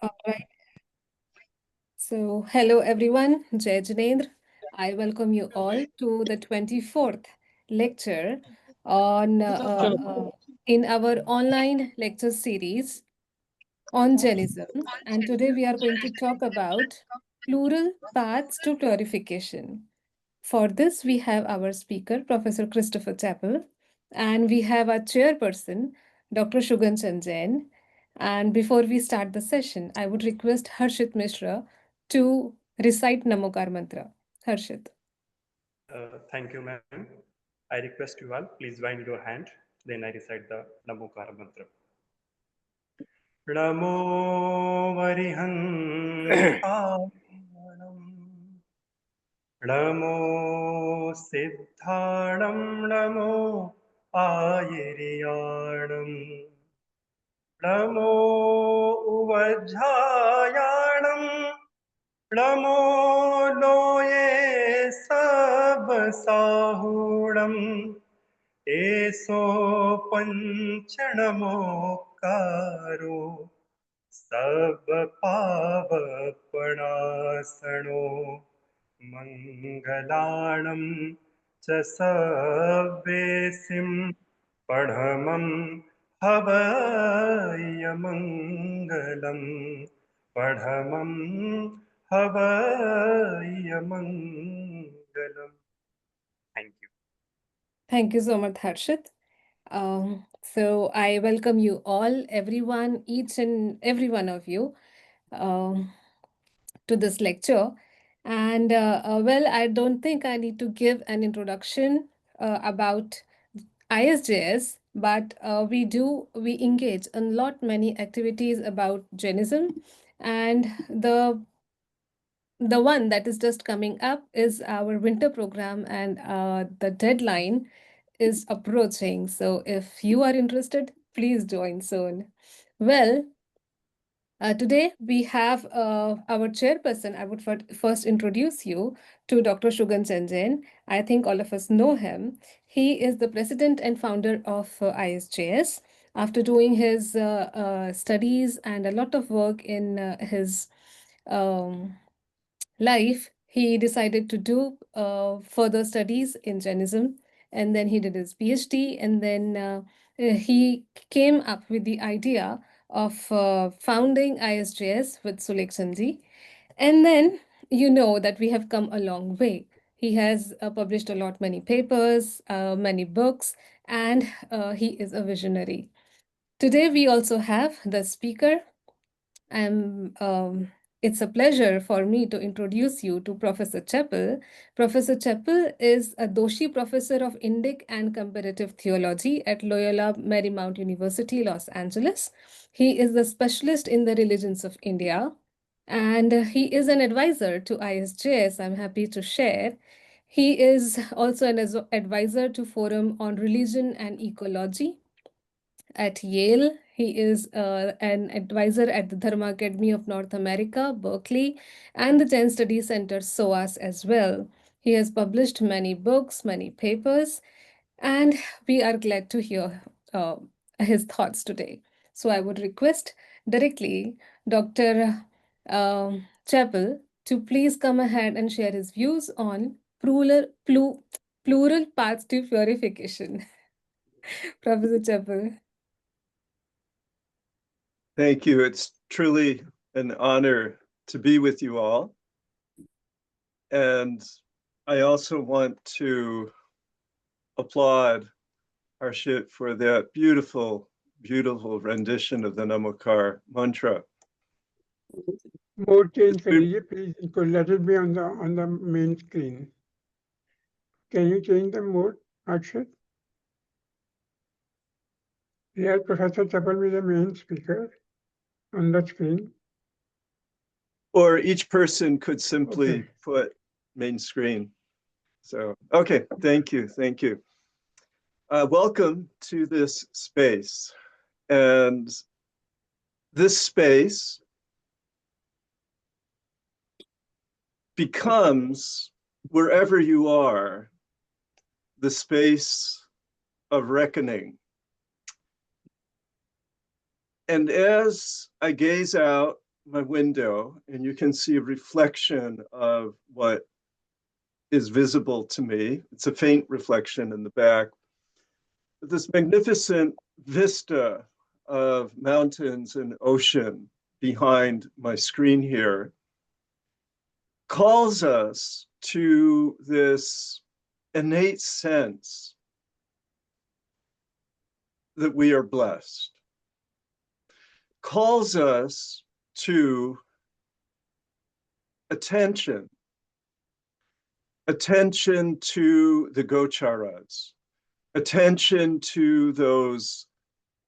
All right. So, hello everyone. Jai Jinendra. I welcome you all to the 24th lecture on in our online lecture series on Jainism. And today we are going to talk about plural paths to purification. For this, we have our speaker, Professor Christopher Chapple, and we have our chairperson, Dr. Shugan Jain. And before we start the session, I would request Harshit Mishra to recite Namokar Mantra. Harshit. Thank you, ma'am. I request you all, please join your hand. Then I recite the Namokara mantra. Namo Varihantanam. Namo Siddhanam. Namo Ayiriyanam. Namo Uvajjayanam. Namo Loye Sabasahudam. Eso Panchanamokaro Sab Pavapanasano Mangalanam Chasavesim Padhamam Havaya Mangalam Padhamam Havaya Mangalam. Thank you. Thank you so much, Harshit. So I welcome you all, everyone, each and every one of you, um, to this lecture. And well, I don't think I need to give an introduction about ISJS, but we engage in lot many activities about Jainism, and the one that is just coming up is our winter program, and the deadline is approaching. So if you are interested, please join soon. Well, today we have our chairperson. I would first introduce you to Dr. Shugan Jain. I think all of us know him. He is the president and founder of ISJS. After doing his studies and a lot of work in his um, life, he decided to do further studies in Jainism, and then he did his PhD, and then he came up with the idea of founding ISJS with Sulekhanji. And then you know that we have come a long way. He has published a lot, many papers, many books, and he is a visionary. Today, we also have the speaker. It's a pleasure for me to introduce you to Professor Chapple. Professor Chapple is a Doshi Professor of Indic and Comparative Theology at Loyola Marymount University, Los Angeles. He is the specialist in the religions of India, and he is an advisor to ISJS, I'm happy to share. He is also an advisor to Forum on Religion and Ecology at Yale. He is an advisor at the Dharma Academy of North America, Berkeley, and the Jain Studies Center, SOAS, as well. He has published many books, many papers, and we are glad to hear his thoughts today. So I would request directly Dr. Chappell to please come ahead and share his views on plural paths to purification. Professor Chappell. Thank you. It's truly an honor to be with you all. And I also want to applaud Harshit for that beautiful, beautiful rendition of the Namakar mantra. More change please, because let it be on the main screen. Can you change the mode, Harshit? Here, Professor Chapple be the main speaker on the screen. Or each person could simply put main screen. So, okay, thank you, thank you. Welcome to this space. And this space becomes, wherever you are, the space of reckoning. And as I gaze out my window, and you can see a reflection of what is visible to me. It's a faint reflection in the back. But this magnificent vista of mountains and ocean behind my screen here calls us to this innate sense that we are blessed, calls us to attention to the gocharas, attention to those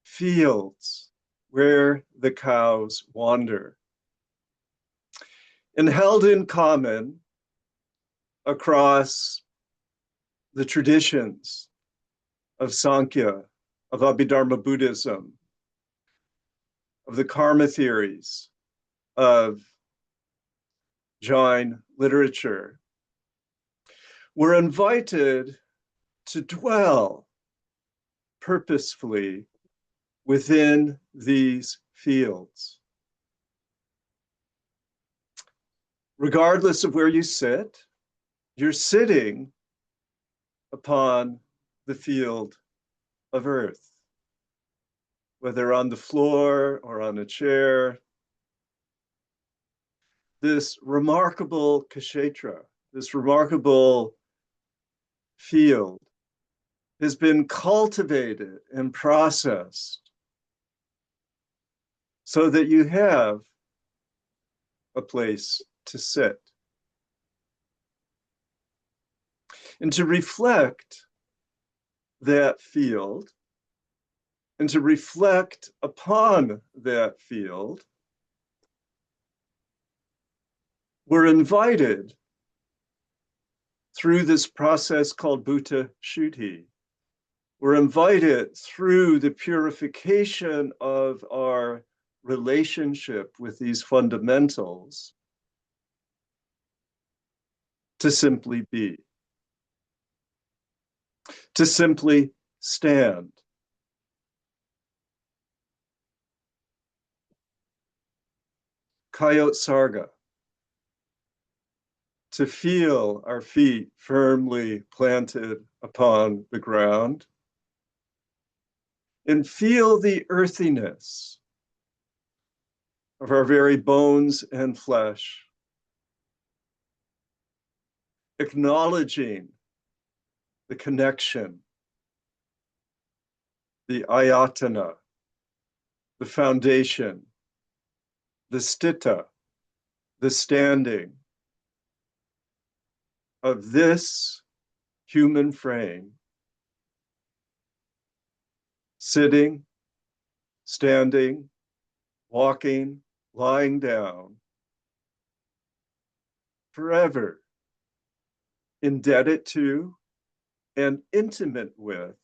fields where the cows wander. And held in common across the traditions of Sankhya, of Abhidharma Buddhism, of the karma theories, of Jain literature, we're invited to dwell purposefully within these fields. Regardless of where you sit, you're sitting upon the field of earth, whether on the floor or on a chair. This remarkable kshetra, this remarkable field, has been cultivated and processed so that you have a place to sit. And to reflect that field, and to reflect upon that field, we're invited through this process called Bhuta Shuddhi. We're invited through the purification of our relationship with these fundamentals to simply be, to simply stand. Kayot Sarga, to feel our feet firmly planted upon the ground and feel the earthiness of our very bones and flesh, acknowledging the connection, the ayatana, the foundation, the sthita, the standing of this human frame, sitting, standing, walking, lying down, forever indebted to and intimate with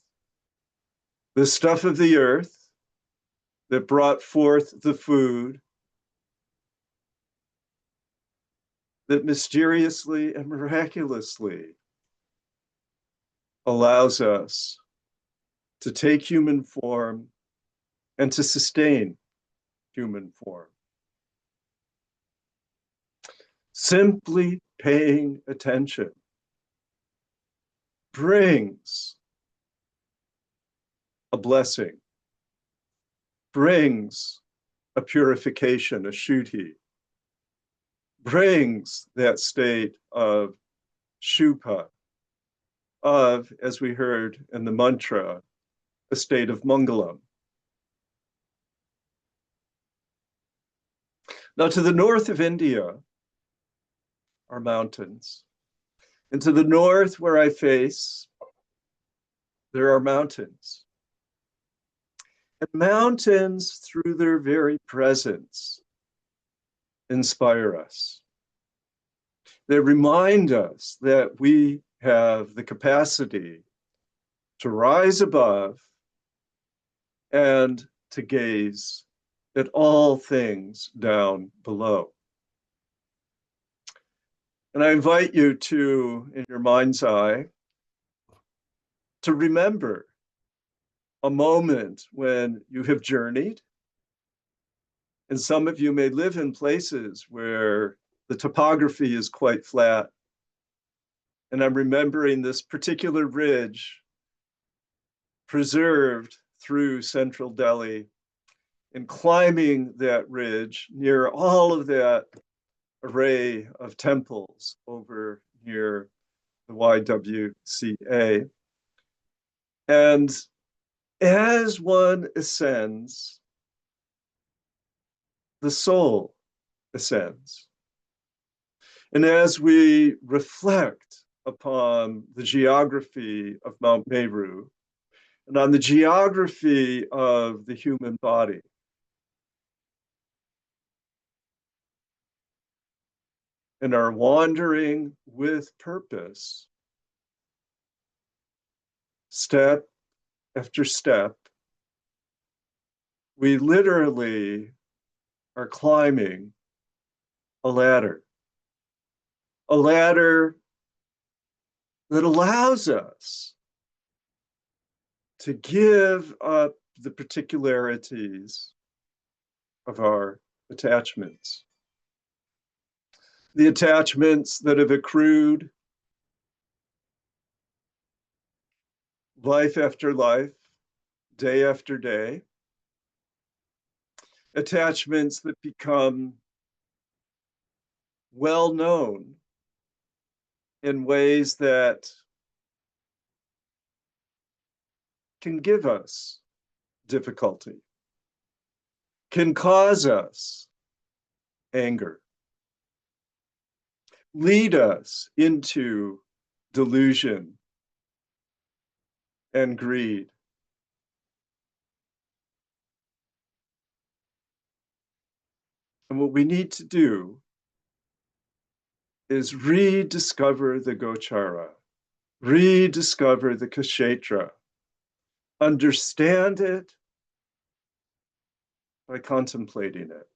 the stuff of the earth that brought forth the food that mysteriously and miraculously allows us to take human form and to sustain human form. Simply paying attention brings a blessing, brings a purification, a shuddhi, brings that state of shubha, of, as we heard in the mantra, a state of mangalam. Now, to the north of India are mountains. And to the north, where I face, there are mountains. And mountains, through their very presence, inspire us. They remind us that we have the capacity to rise above and to gaze at all things down below. And I invite you to, in your mind's eye, to remember a moment when you have journeyed And some of you may live in places where the topography is quite flat. And I'm remembering this particular ridge preserved through central Delhi, and climbing that ridge near all of that array of temples over near the YWCA. And as one ascends, the soul ascends. And as we reflect upon the geography of Mount Meru and on the geography of the human body, and are wandering with purpose, step after step, we literally are climbing a ladder that allows us to give up the particularities of our attachments. The attachments that have accrued life after life, day after day, attachments that become well known in ways that can give us difficulty, can cause us anger, lead us into delusion and greed. And what we need to do is rediscover the Gochara, rediscover the Kshetra, understand it by contemplating it.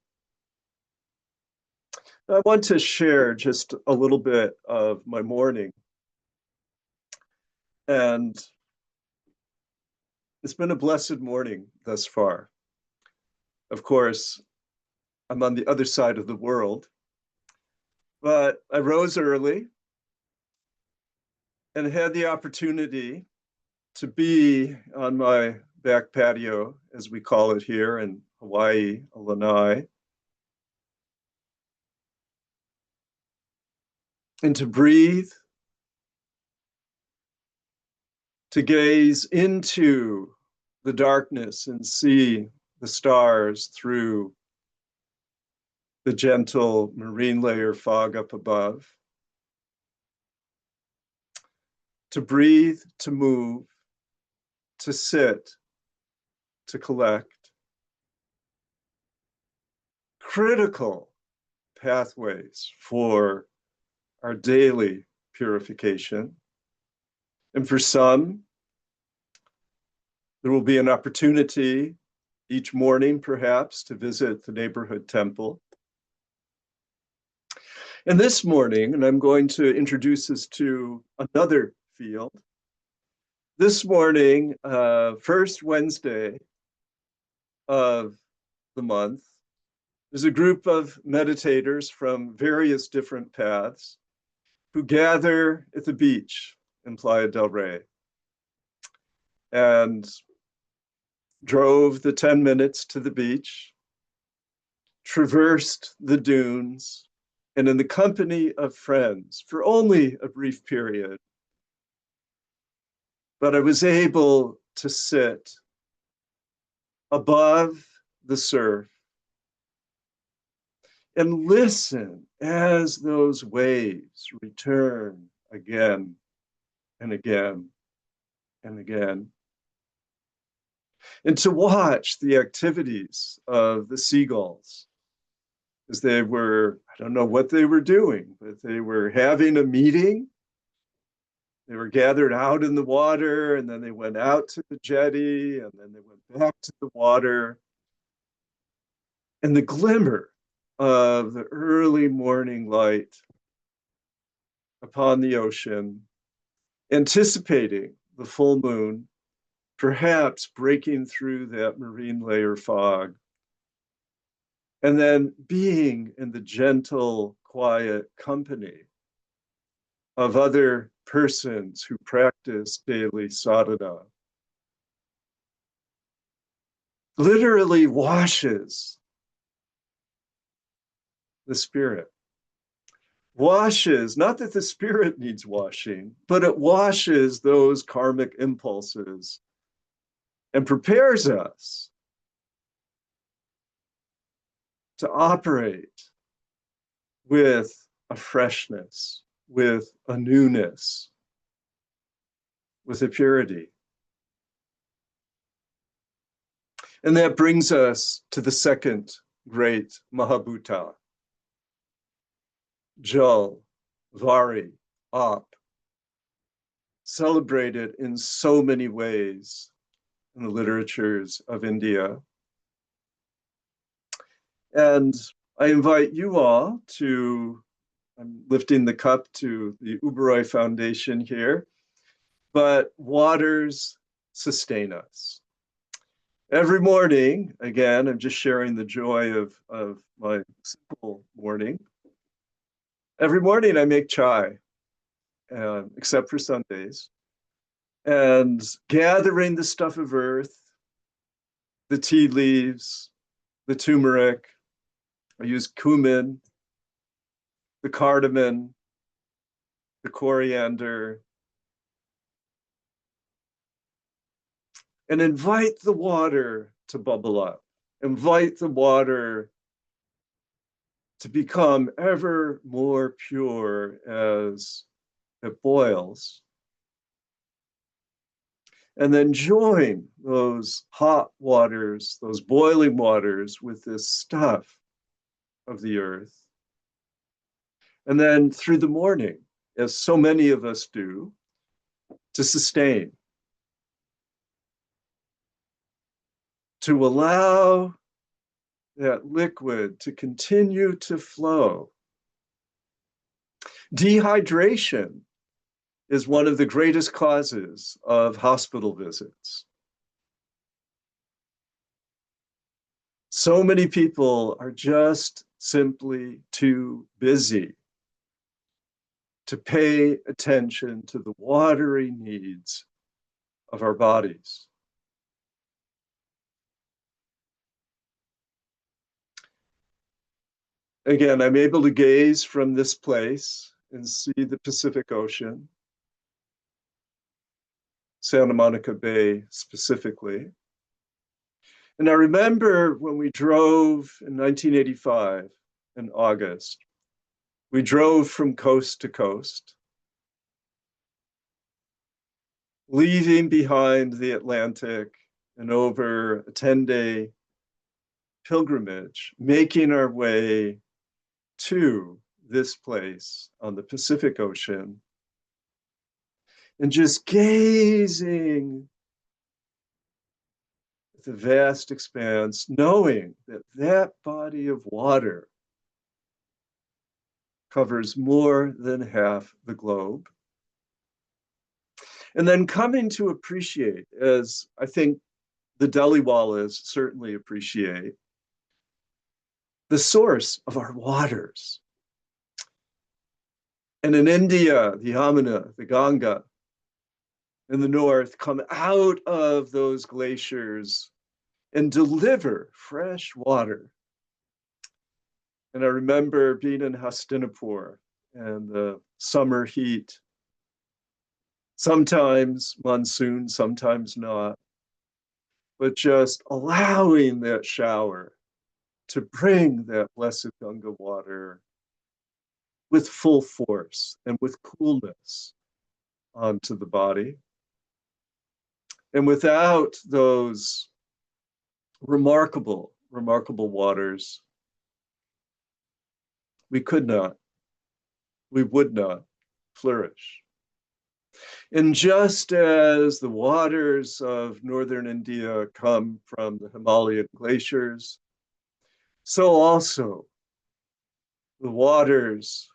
I want to share just a little bit of my morning. And it's been a blessed morning thus far. Of course, I'm on the other side of the world, but I rose early and had the opportunity to be on my back patio, as we call it here in Hawaii, Lanai, and to breathe, to gaze into the darkness and see the stars through the gentle marine layer fog up above, to breathe, to move, to sit, to collect. Critical pathways for our daily purification. And for some, there will be an opportunity each morning, perhaps, to visit the neighborhood temple. And this morning, and I'm going to introduce us to another field. This morning, first Wednesday of the month, there's a group of meditators from various different paths who gather at the beach in Playa del Rey and drove the 10 minutes to the beach, traversed the dunes, and in the company of friends for only a brief period. But I was able to sit above the surf and listen as those waves return again and again and again. And to watch the activities of the seagulls as they were, I don't know what they were doing, but they were having a meeting. They were gathered out in the water, and then they went out to the jetty, and then they went back to the water. And the glimmer of the early morning light upon the ocean, anticipating the full moon, perhaps breaking through that marine layer fog, And then being in the gentle, quiet company of other persons who practice daily sadhana literally washes the spirit. Washes, not that the spirit needs washing, but it washes those karmic impulses and prepares us to operate with a freshness, with a newness, with a purity. And that brings us to the second great Mahabhuta, Jal, Vari, Ap, celebrated in so many ways in the literatures of India. And I invite you all to, I'm lifting the cup to the Uberoi Foundation here, but waters sustain us. Every morning, again, I'm just sharing the joy of my simple morning. Every morning I make chai, except for Sundays, and gathering the stuff of earth, the tea leaves, the turmeric, I use cumin, the cardamom, the coriander, and invite the water to bubble up. Invite the water to become ever more pure as it boils. And then join those hot waters, those boiling waters with this stuff of the earth. And then through the morning, as so many of us do, to sustain, to allow that liquid to continue to flow. Dehydration is one of the greatest causes of hospital visits. So many people are just simply too busy to pay attention to the watery needs of our bodies. Again, I'm able to gaze from this place and see the Pacific Ocean, Santa Monica Bay specifically. And I remember when we drove in 1985 in August, we drove from coast to coast, leaving behind the Atlantic and over a 10-day pilgrimage, making our way to this place on the Pacific Ocean, and just gazing at the vast expanse, knowing that that body of water covers more than half the globe. And then coming to appreciate, as I think the Deliwalas certainly appreciate, the source of our waters. And in India, the Yamuna, the Ganga, in the north come out of those glaciers and deliver fresh water. And I remember being in Hastinapur and the summer heat, sometimes monsoon, sometimes not, but just allowing that shower to bring that blessed Ganga water with full force and with coolness onto the body. And without those remarkable waters, we could not, we would not flourish. And just as the waters of northern India come from the Himalayan glaciers, so also the waters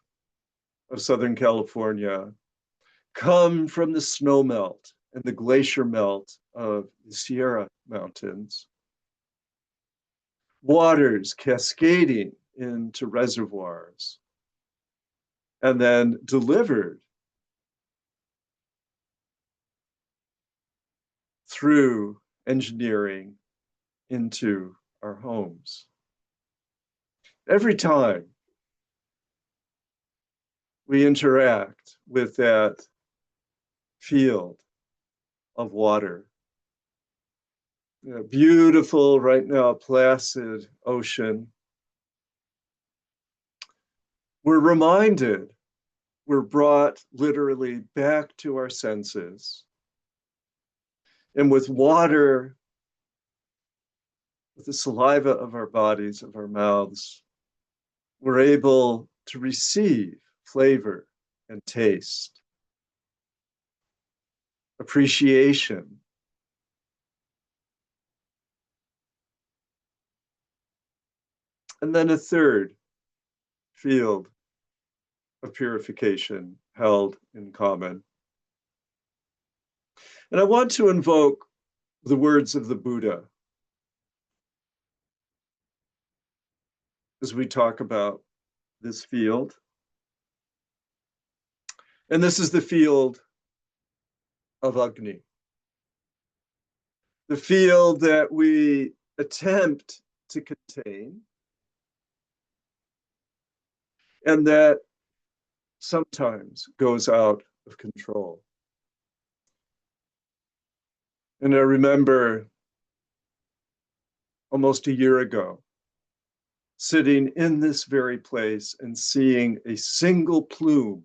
of Southern California come from the snow melt and the glacier melt of the Sierra Mountains. waters cascading into reservoirs, and then delivered through engineering into our homes. Every time we interact with that field of water, beautiful right now, placid ocean, we're reminded, we're brought literally back to our senses. And with water, with the saliva of our bodies, of our mouths, we're able to receive flavor and taste, appreciation. And then a third field of purification held in common. And I want to invoke the words of the Buddha as we talk about this field. And this is the field of Agni, the field that we attempt to contain and that sometimes goes out of control. And I remember almost a year ago, sitting in this very place and seeing a single plume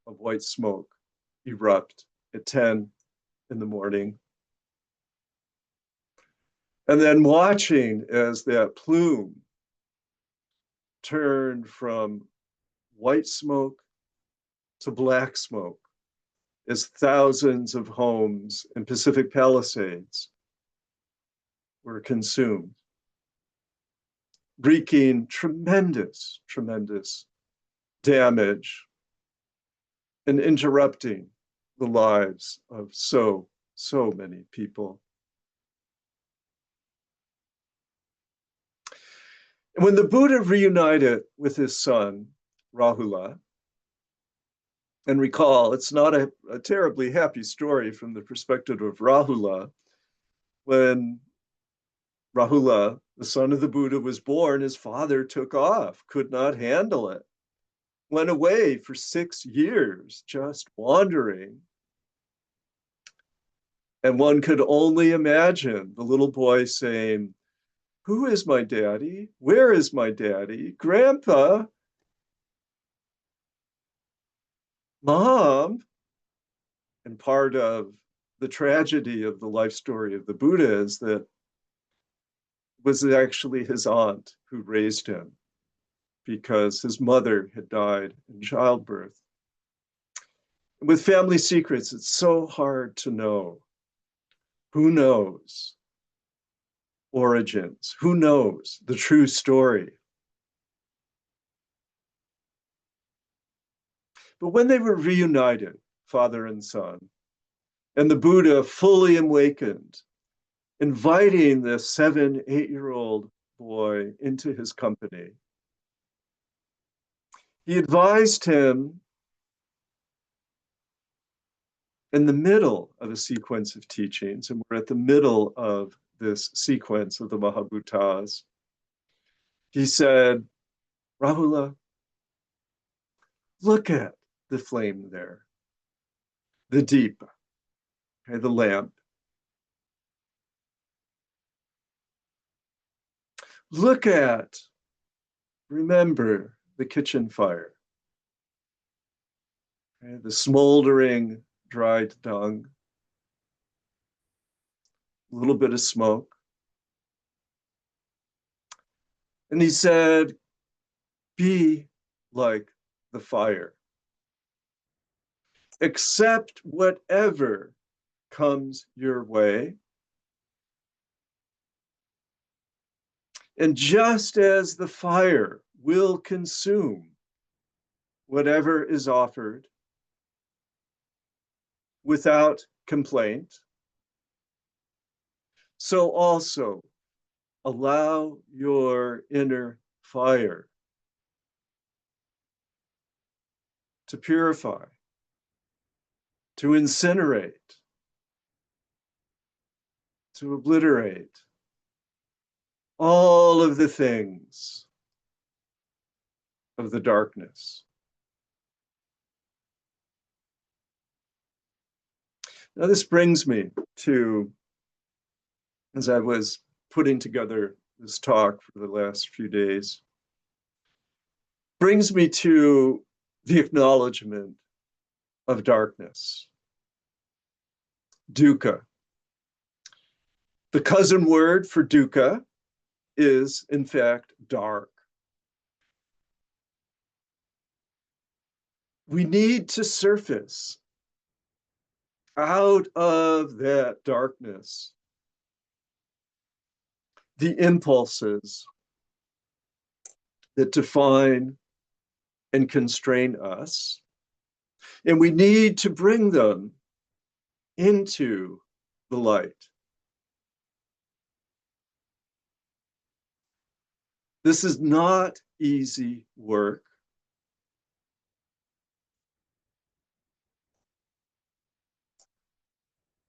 of white smoke erupt at 10 in the morning. And then watching as that plume turned from white smoke to black smoke as thousands of homes in Pacific Palisades were consumed, wreaking tremendous, tremendous damage and interrupting the lives of so many people. And when the Buddha reunited with his son, Rahula, and recall, it's not a terribly happy story from the perspective of Rahula. When Rahula, the son of the Buddha, was born, his father took off, could not handle it, went away for 6 years, just wandering. And one could only imagine the little boy saying, "Who is my daddy? Where is my daddy? Grandpa? Mom?" And part of the tragedy of the life story of the Buddha is that it was actually his aunt who raised him because his mother had died in childbirth. With family secrets, it's so hard to know. Who knows origins? Who knows the true story? But when they were reunited, father and son, and the Buddha fully awakened, inviting the 7, 8-year-old boy into his company, he advised him in the middle of a sequence of teachings, and we're at the middle of this sequence of the Mahabhutas. He said, "Rahula, look at the flame there, the deepa, okay, the lamp. Look at, remember the kitchen fire, okay, the smoldering dried dung, a little bit of smoke." And he said, "Be like the fire. Accept whatever comes your way. And just as the fire will consume whatever is offered without complaint, so also allow your inner fire to purify, to incinerate, to obliterate all of the things of the darkness. Now, this brings me to, as I was putting together this talk for the last few days, brings me to the acknowledgement of darkness, dukkha. The cousin word for dukkha is, in fact, dark. We need to surface out of that darkness the impulses that define and constrain us, and we need to bring them into the light. This is not easy work.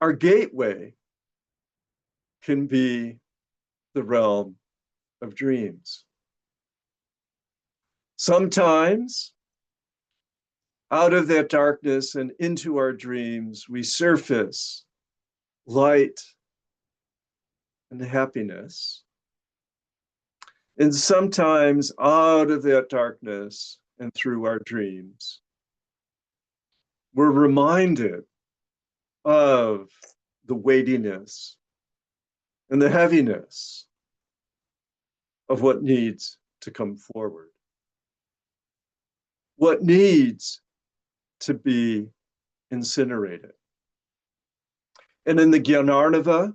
Our gateway can be the realm of dreams. Sometimes, out of that darkness and into our dreams, we surface light and happiness. And sometimes, out of that darkness and through our dreams, we're reminded of the weightiness and the heaviness of what needs to come forward, what needs to be incinerated. And in the Gyanarnava,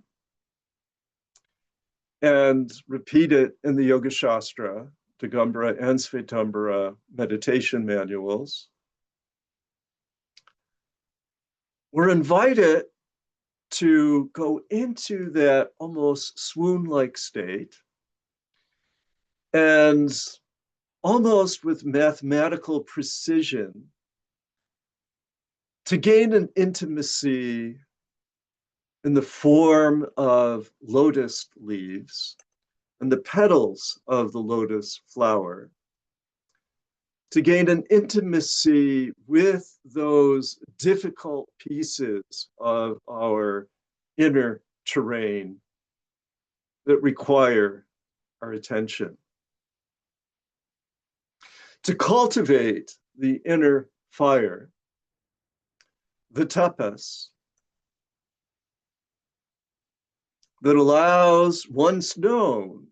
and repeat it in the Yoga Shastra, Digambara and Svetambara meditation manuals, we're invited to go into that almost swoon-like state and almost with mathematical precision to gain an intimacy in the form of lotus leaves and the petals of the lotus flower, to gain an intimacy with those difficult pieces of our inner terrain that require our attention. To cultivate the inner fire, the tapas, that allows once known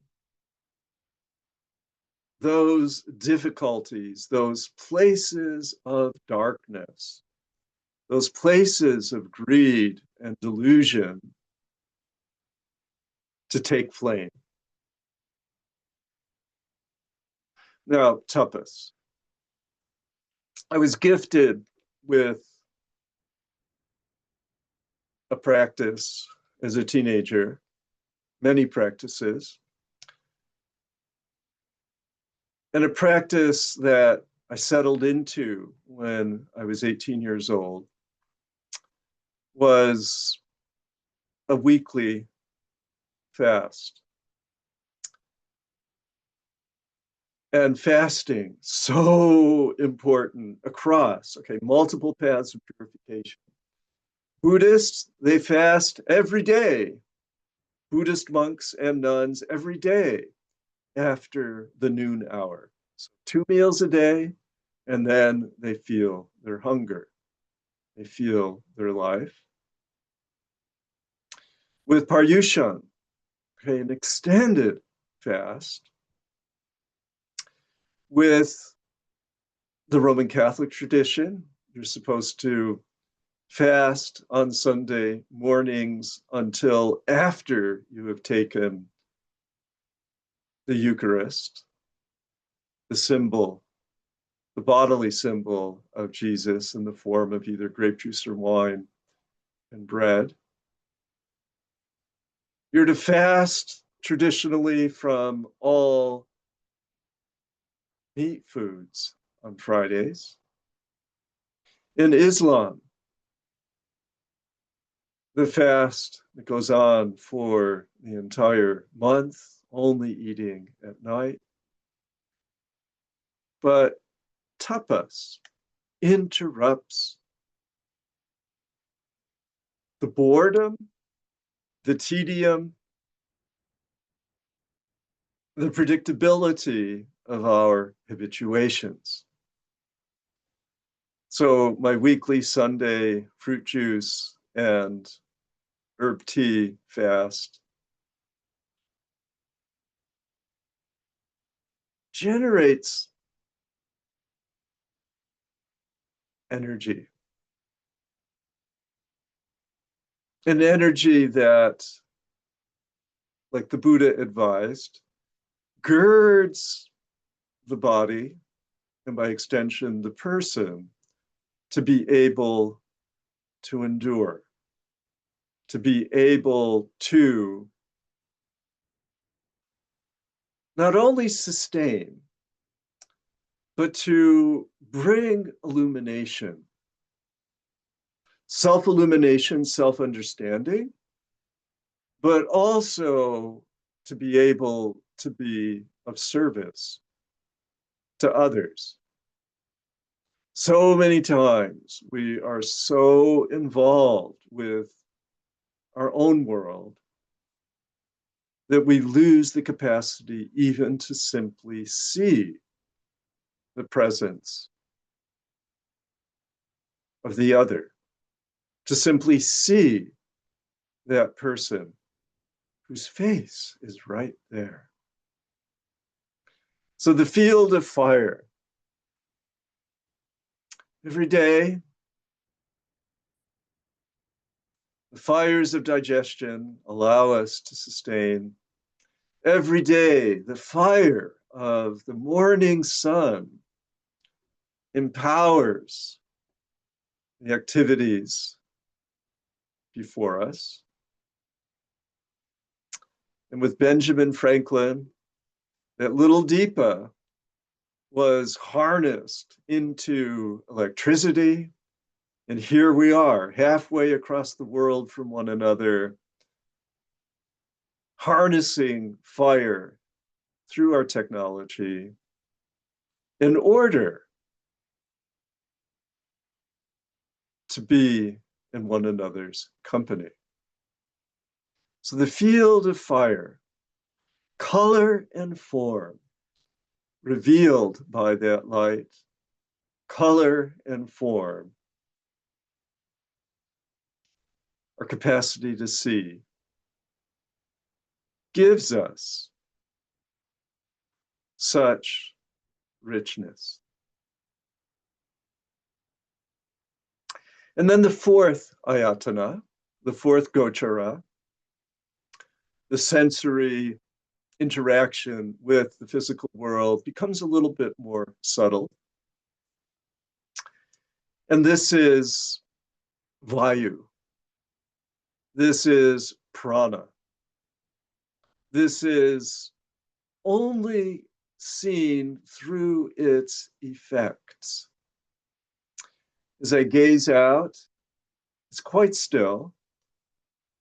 those difficulties, those places of darkness, those places of greed and delusion to take flame. Now, tapas. I was gifted with a practice as a teenager, many practices, and a practice that I settled into when I was 18 years old was a weekly fast. And fasting, so important across, multiple paths of purification. Buddhists, they fast every day. Buddhist monks and nuns every day after the noon hour. So 2 meals a day, and then they feel their hunger. They feel their life. With Paryushan, an extended fast. With the Roman Catholic tradition, you're supposed to fast on Sunday mornings until after you have taken the Eucharist, the symbol, the bodily symbol of Jesus in the form of either grape juice or wine and bread. You're to fast traditionally from all meat foods on Fridays. In Islam, the fast that goes on for the entire month, only eating at night. But tapas interrupts the boredom, the tedium, the predictability of our habituations. So my weekly Sunday fruit juice and herb tea fast generates energy. An energy that, like the Buddha advised, girds the body, and by extension, the person, to be able to endure, to be able to not only sustain, but to bring illumination, self-illumination, self-understanding, but also to be able to be of service to others. So many times we are so involved with our own world that we lose the capacity even to simply see the presence of the other, to simply see that person whose face is right there. So the field of fire. Every day, the fires of digestion allow us to sustain. Every day, the fire of the morning sun empowers the activities before us. And with Benjamin Franklin, that little Deepa was harnessed into electricity. And here we are, halfway across the world from one another, harnessing fire through our technology in order to be in one another's company. So the field of fire, color and form, revealed by that light, color and form, our capacity to see, gives us such richness. And then the fourth ayatana, the fourth gochara, the sensory interaction with the physical world, becomes a little bit more subtle. And this is vayu. This is prana. This is only seen through its effects. As I gaze out, it's quite still,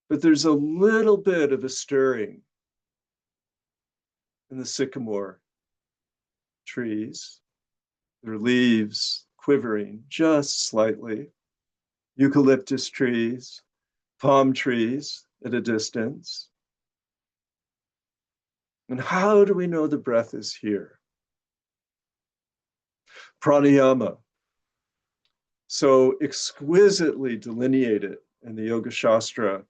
but there's a little bit of a stirring in the sycamore trees, their leaves quivering just slightly, eucalyptus trees, palm trees at a distance. And how do we know the breath is here? Pranayama, so exquisitely delineated in the Yoga Shastra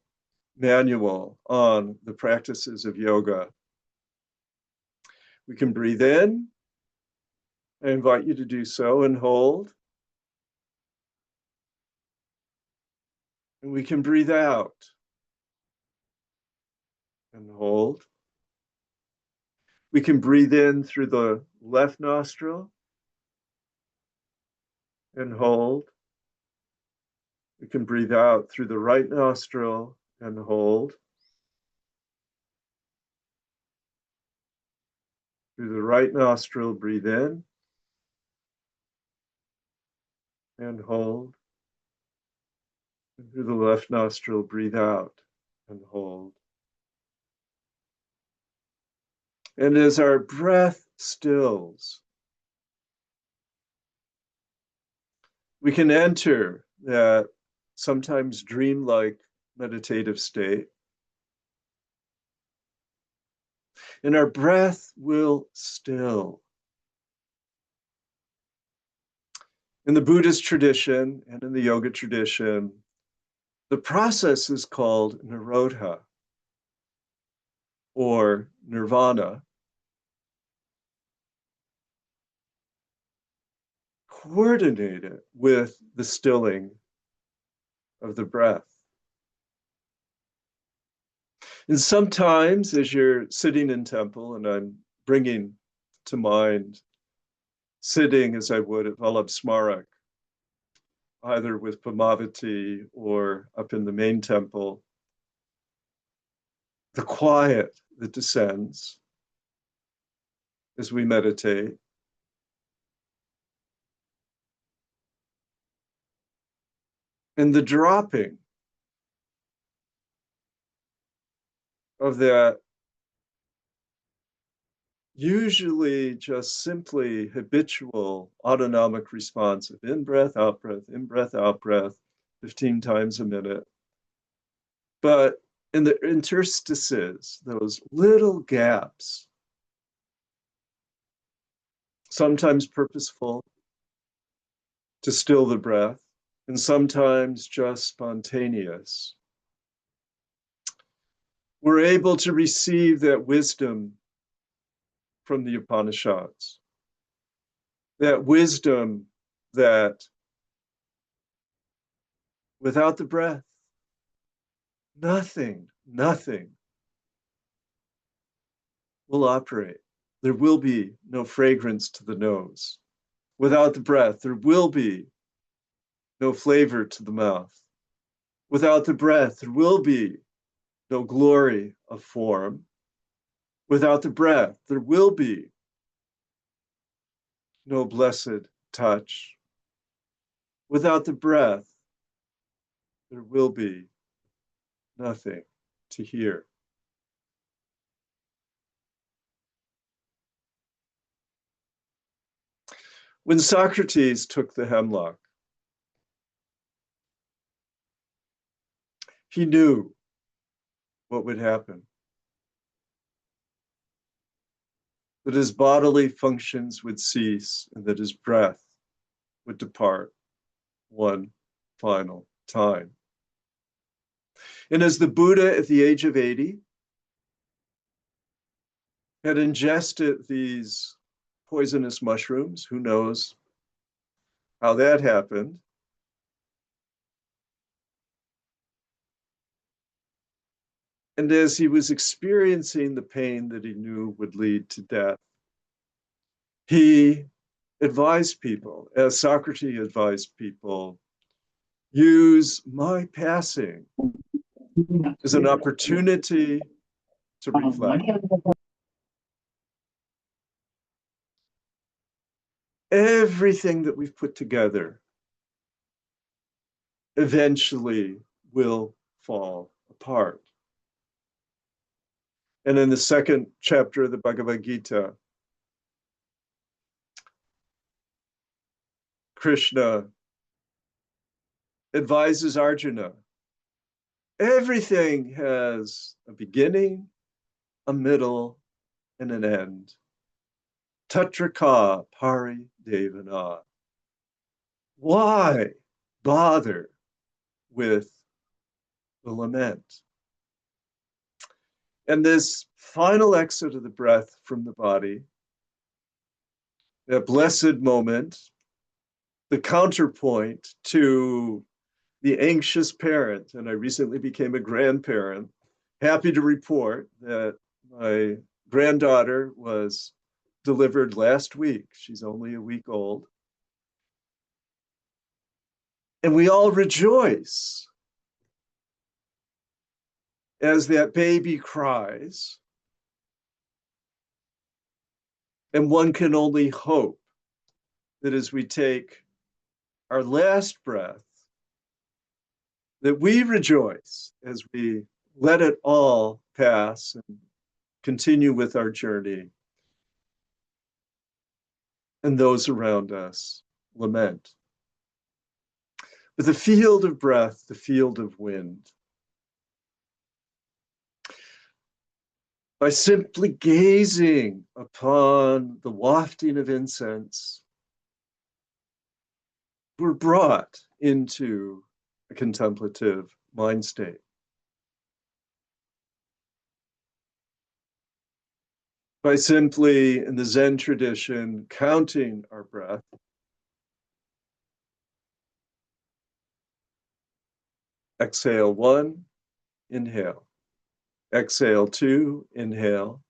manual on the practices of yoga. We can breathe in. I invite you to do so and hold. And we can breathe out and hold. We can breathe in through the left nostril and hold. We can breathe out through the right nostril and hold. Through the right nostril, breathe in and hold. And through the left nostril, breathe out and hold. And as our breath stills, we can enter that sometimes dreamlike meditative state. And our breath will still. In the Buddhist tradition and in the yoga tradition, the process is called nirodha or nirvana. Coordinated with the stilling of the breath. And sometimes as you're sitting in temple, and I'm bringing to mind sitting as I would at Vallabhsmarak, either with Pamavati or up in the main temple, the quiet that descends as we meditate, and the dropping of that usually just simply habitual autonomic response of in-breath, out breath, 15 times a minute. But in the interstices, those little gaps, sometimes purposeful to still the breath, and sometimes just spontaneous, we're able to receive that wisdom from the Upanishads. That wisdom that without the breath, nothing will operate. There will be no fragrance to the nose. Without the breath, there will be no flavor to the mouth. Without the breath, there will be no glory of form. Without the breath, there will be no blessed touch. Without the breath, there will be nothing to hear. When Socrates took the hemlock, he knew what would happen. That his bodily functions would cease and that his breath would depart one final time. And as the Buddha at the age of 80 had ingested these poisonous mushrooms, who knows how that happened, and as he was experiencing the pain that he knew would lead to death, he advised people, as Socrates advised people, use my passing as an opportunity to reflect. Everything that we've put together eventually will fall apart. And in the second chapter of the Bhagavad Gita, Krishna advises Arjuna, everything has a beginning, a middle, and an end. Tatraka pari devana. Why bother with the lament? And this final exit of the breath from the body, that blessed moment, the counterpoint to the anxious parent, and I recently became a grandparent, happy to report that my granddaughter was delivered last week. She's only a week old. And we all rejoice as that baby cries. And one can only hope that as we take our last breath, that we rejoice as we let it all pass and continue with our journey, and those around us lament. But the field of breath, the field of wind, by simply gazing upon the wafting of incense, we're brought into a contemplative mind state. By simply, in the Zen tradition, counting our breath, exhale 1, inhale. Exhale 2, inhale,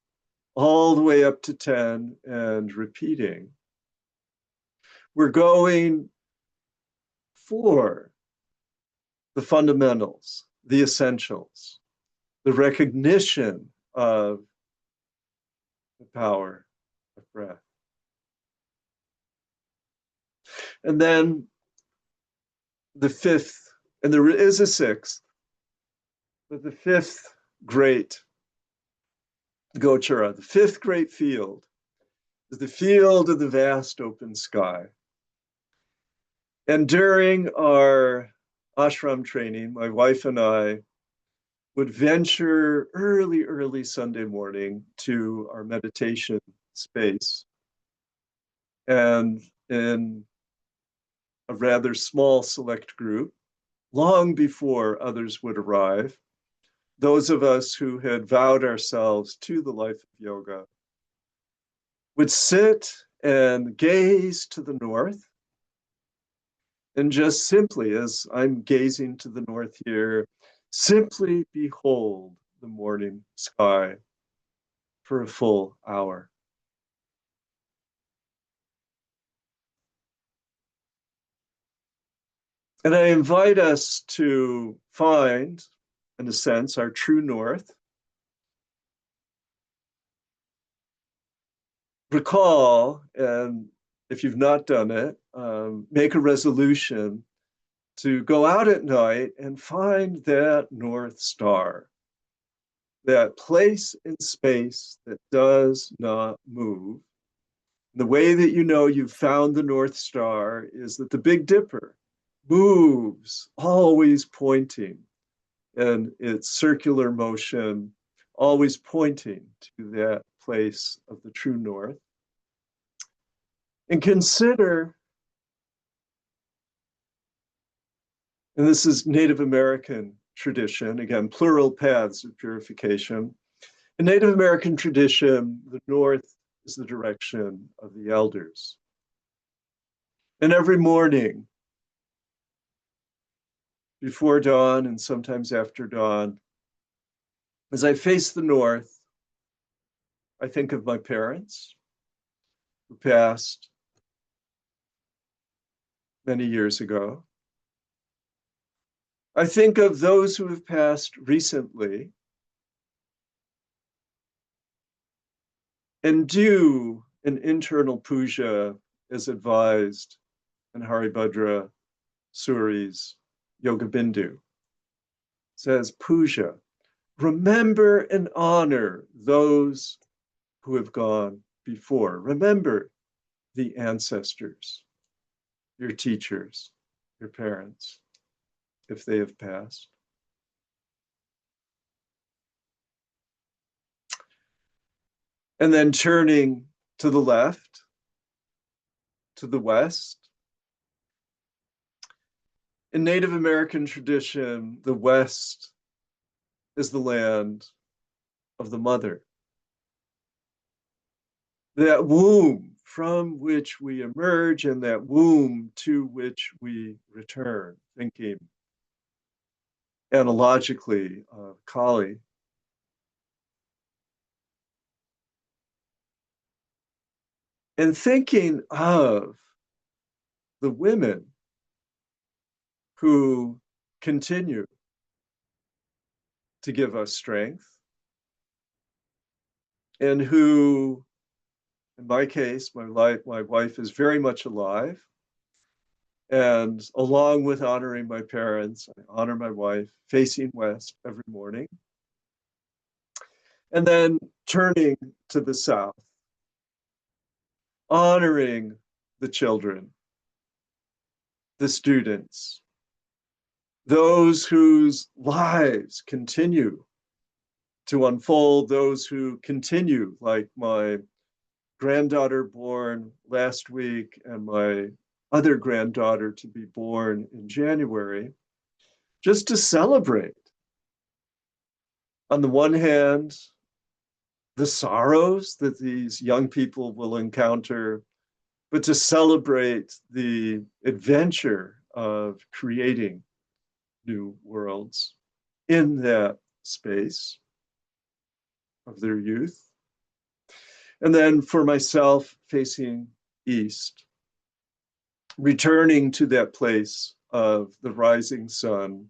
all the way up to 10 and repeating. We're going for the fundamentals, the essentials, the recognition of the power of breath. And then the fifth, and there is a sixth, but the fifth great Gochara, the fifth great field, is the field of the vast open sky. And during our ashram training, my wife and I would venture early Sunday morning to our meditation space. And in a rather small select group, long before others would arrive, those of us who had vowed ourselves to the life of yoga would sit and gaze to the north. And just simply, as I'm gazing to the north here, simply behold the morning sky for a full hour. And I invite us to find, in a sense, our true north. Recall, and if you've not done it, make a resolution to go out at night and find that North Star, that place in space that does not move. The way that you know you've found the North Star is that the Big Dipper moves, always pointing in its circular motion, always pointing to that place of the true north. And consider, and this is Native American tradition, again, plural paths of purification. In Native American tradition, the north is the direction of the elders. And every morning, before dawn and sometimes after dawn, as I face the north, I think of my parents who passed many years ago. I think of those who have passed recently and do an internal puja as advised in Haribhadra Suri's Yoga Bindu. It says puja, remember and honor those who have gone before. Remember the ancestors, your teachers, your parents, if they have passed. And then turning to the left, to the west. In Native American tradition, the West is the land of the mother. That womb from which we emerge and that womb to which we return, thinking analogically of Kali. And thinking of the women who continue to give us strength and who In my case, my wife is very much alive. And along with honoring my parents, I honor my wife facing west every morning. And then turning to the south, honoring the children, the students, those whose lives continue to unfold, those who continue, like my granddaughter born last week and my other granddaughter to be born in January, just to celebrate. On the one hand, the sorrows that these young people will encounter, but to celebrate the adventure of creating new worlds in that space of their youth. And then for myself, facing east, returning to that place of the rising sun,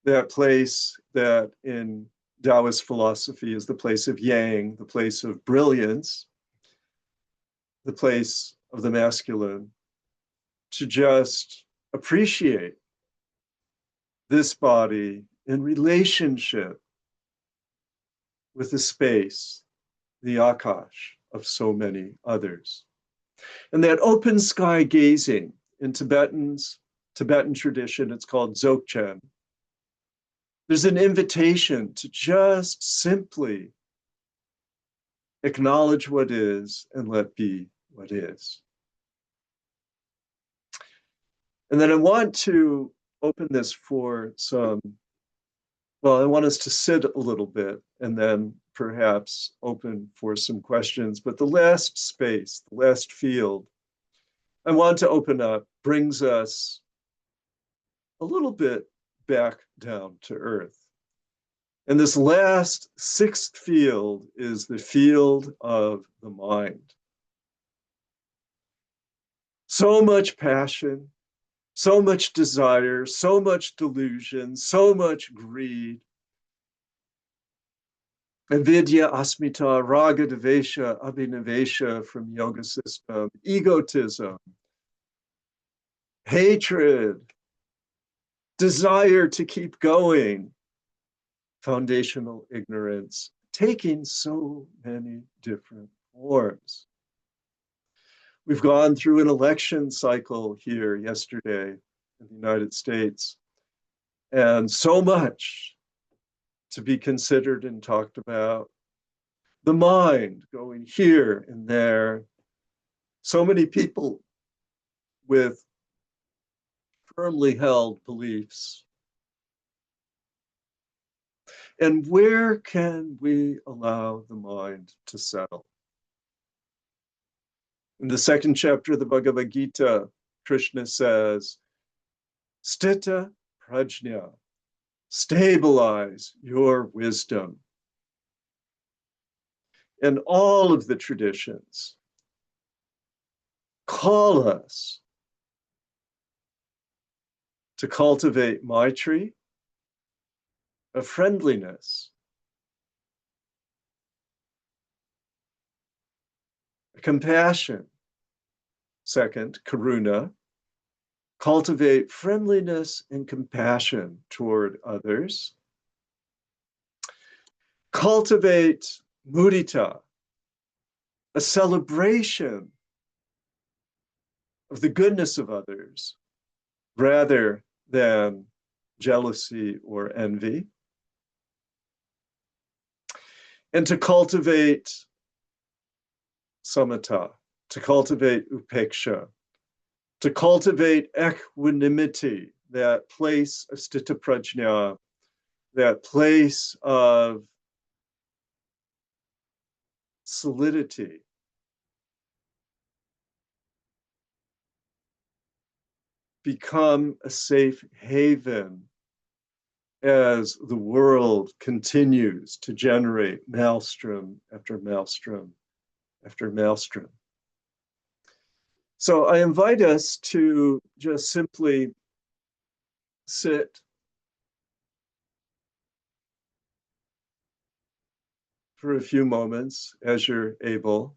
that place that in Taoist philosophy is the place of yang, the place of brilliance, the place of the masculine, to just appreciate this body in relationship with the space, the akash of so many others. And that open sky gazing in Tibetan tradition, it's called Dzogchen. There's an invitation to just simply acknowledge what is and let be what is. And then I want to open this for some, well, I want us to sit a little bit and then perhaps open for some questions. But the last space, the last field I want to open up brings us a little bit back down to earth. And this last sixth field is the field of the mind. So much passion, so much desire, so much delusion, so much greed. Avidya, asmita, raga, devesha, abhinavesha from yoga system, egotism, hatred, desire to keep going, foundational ignorance, taking so many different forms. We've gone through an election cycle here yesterday in the United States, and so much to be considered and talked about. The mind going here and there. So many people with firmly held beliefs. And where can we allow the mind to settle? In the second chapter of the Bhagavad Gita, Krishna says, Stita prajna, stabilize your wisdom. And all of the traditions call us to cultivate Maitri, a friendliness, a compassion. Second, Karuna, cultivate friendliness and compassion toward others. Cultivate mudita, a celebration of the goodness of others rather than jealousy or envy. And to cultivate samatha, to cultivate upeksha, to cultivate equanimity, that place of stita prajna, that place of solidity. Become a safe haven as the world continues to generate maelstrom after maelstrom after maelstrom. So I invite us to just simply sit for a few moments as you're able,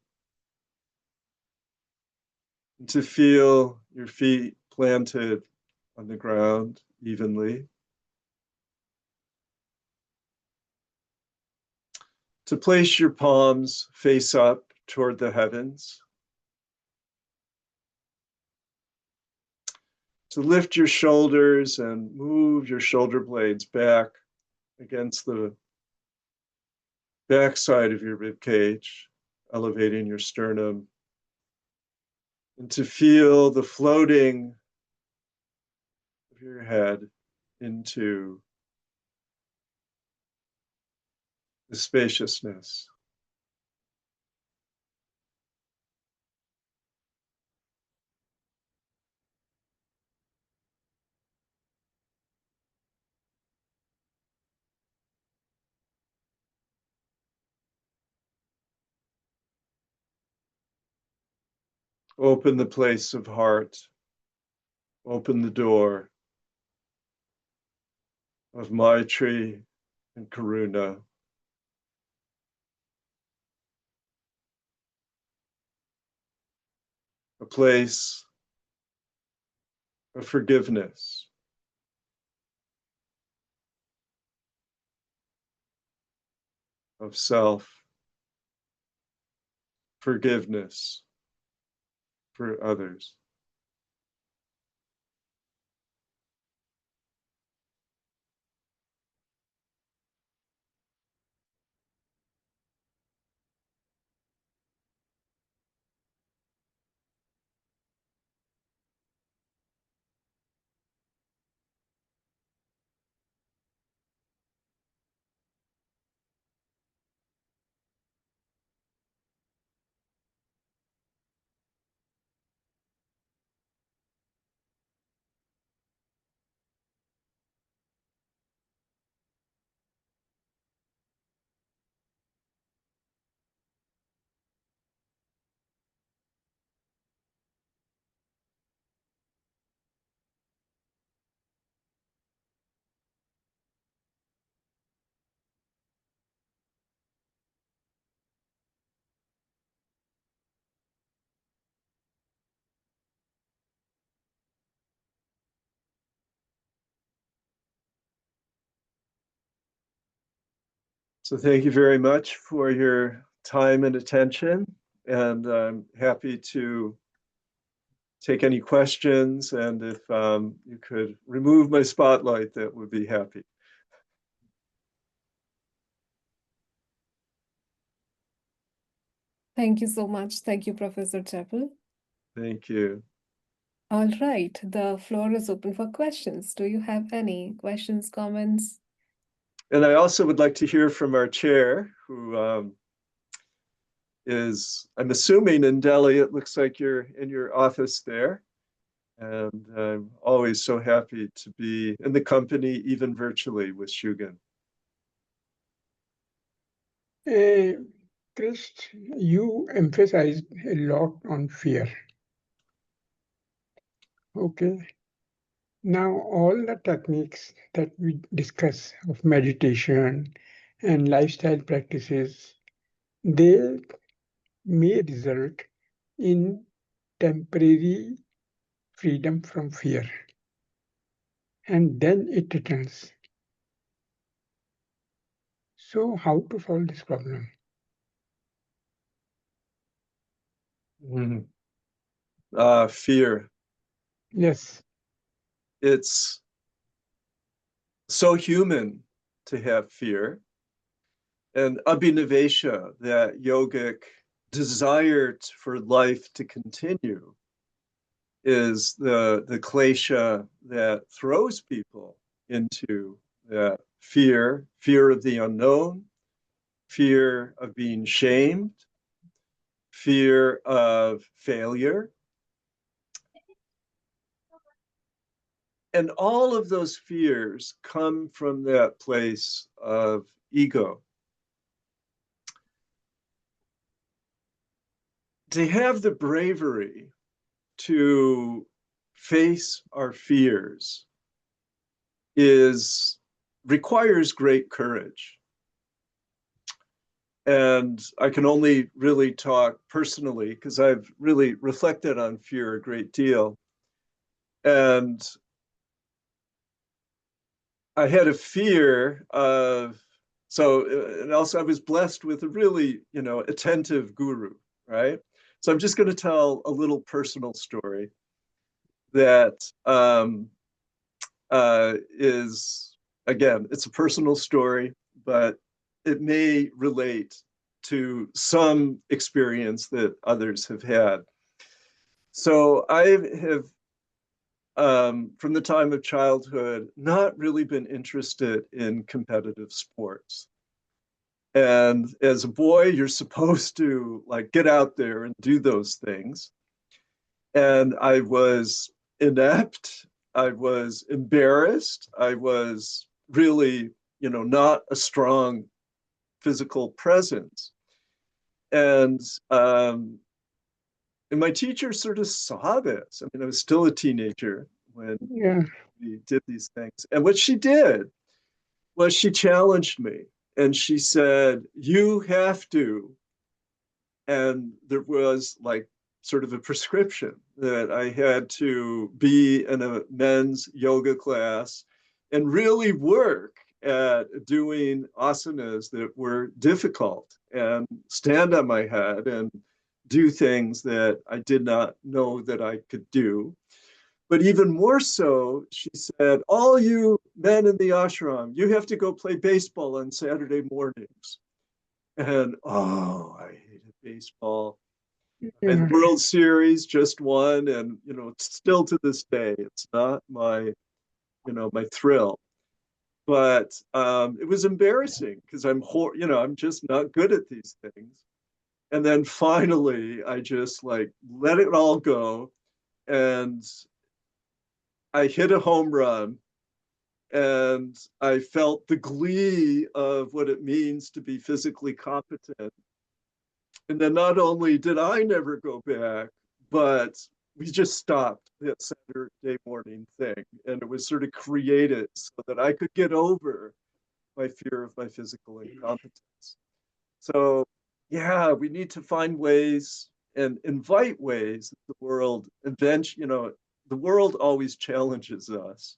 and to feel your feet planted on the ground evenly. To place your palms face up toward the heavens. To lift your shoulders and move your shoulder blades back against the backside of your rib cage, elevating your sternum. And to feel the floating of your head into the spaciousness. Open the place of heart. Open the door of Maitri and Karuna. A place of forgiveness. Of self. Forgiveness for others. So thank you very much for your time and attention. And I'm happy to take any questions. And if you could remove my spotlight, that would be happy. Thank you so much. Thank you, Professor Chapple. Thank you. All right, the floor is open for questions. Do you have any questions, comments? And I also would like to hear from our chair, who is, I'm assuming, in Delhi. It looks like you're in your office there. And I'm always so happy to be in the company, even virtually, with Shugan. Chris, you emphasized a lot on fear. Okay. Now, all the techniques that we discuss of meditation and lifestyle practices, they may result in temporary freedom from fear. And then it returns. So how to solve this problem? Fear. Yes. It's so human to have fear. And abhinavesha, that yogic desire for life to continue, is the klesha that throws people into that fear of the unknown, fear of being shamed, fear of failure. And all of those fears come from that place of ego. To have the bravery to face our fears requires great courage. And I can only really talk personally because I've really reflected on fear a great deal. And I had a fear of, and also I was blessed with a really, attentive guru, right? So I'm just going to tell a little personal story that is, again, it's a personal story, but it may relate to some experience that others have had. So I have, from the time of childhood, not really been interested in competitive sports. And as a boy, you're supposed to like get out there and do those things. And I was inept. I was embarrassed. I was really, not a strong physical presence. And and my teacher sort of saw this. I mean, I was still a teenager when Yeah. we did these things. And what she did was she challenged me and she said, "You have to." And there was like sort of a prescription that I had to be in a men's yoga class and really work at doing asanas that were difficult and stand on my head and do things that I did not know that I could do. But even more so, she said, all you men in the ashram, you have to go play baseball on Saturday mornings. And oh, I hated baseball. And Yeah. World Series just won, and still to this day, it's not my my thrill. But it was embarrassing because I'm just not good at these things. And then finally, I just like let it all go, and I hit a home run, and I felt the glee of what it means to be physically competent. And then not only did I never go back, but we just stopped that Saturday morning thing. And it was sort of created so that I could get over my fear of my physical incompetence. So, yeah, we need to find ways and invite ways that the world the world always challenges us.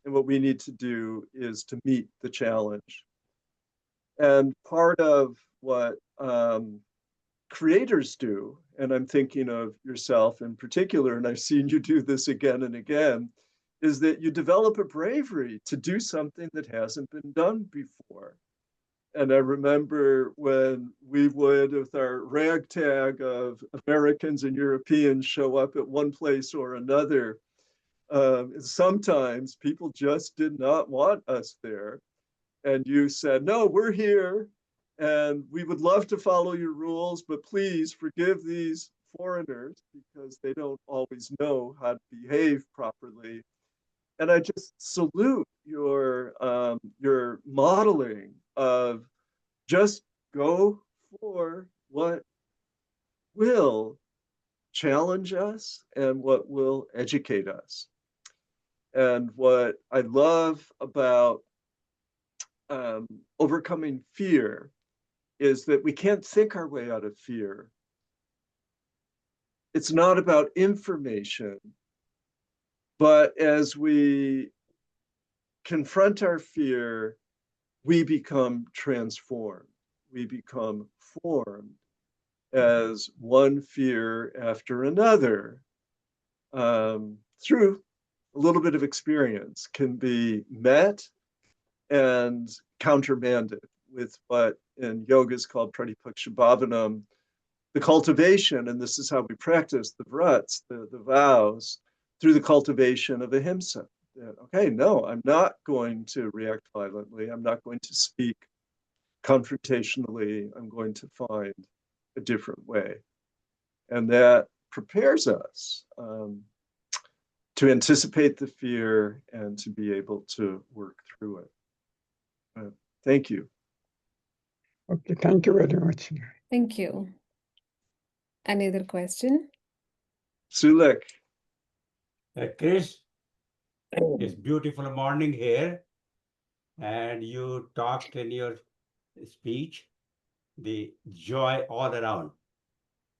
And what we need to do is to meet the challenge. And part of what creators do, and I'm thinking of yourself in particular, and I've seen you do this again and again, is that you develop a bravery to do something that hasn't been done before. And I remember when we would, with our ragtag of Americans and Europeans, show up at one place or another, sometimes people just did not want us there. And you said, no, we're here and we would love to follow your rules, but please forgive these foreigners because they don't always know how to behave properly. And I just salute your modeling of just go for what will challenge us and what will educate us. And what I love about overcoming fear is that we can't think our way out of fear. It's not about information, but as we confront our fear, we become transformed. We become formed as one fear after another through a little bit of experience can be met and countermanded with what in yoga is called pratipakshabhavanam, the cultivation, and this is how we practice the vrats, the vows, through the cultivation of ahimsa. Okay, no, I'm not going to react violently. I'm not going to speak confrontationally. I'm going to find a different way. And that prepares us to anticipate the fear and to be able to work through it. Thank you. Okay, thank you very much. Thank you. Any other question? Sulek. Chris, it's beautiful morning here, and you talked in your speech the joy all around.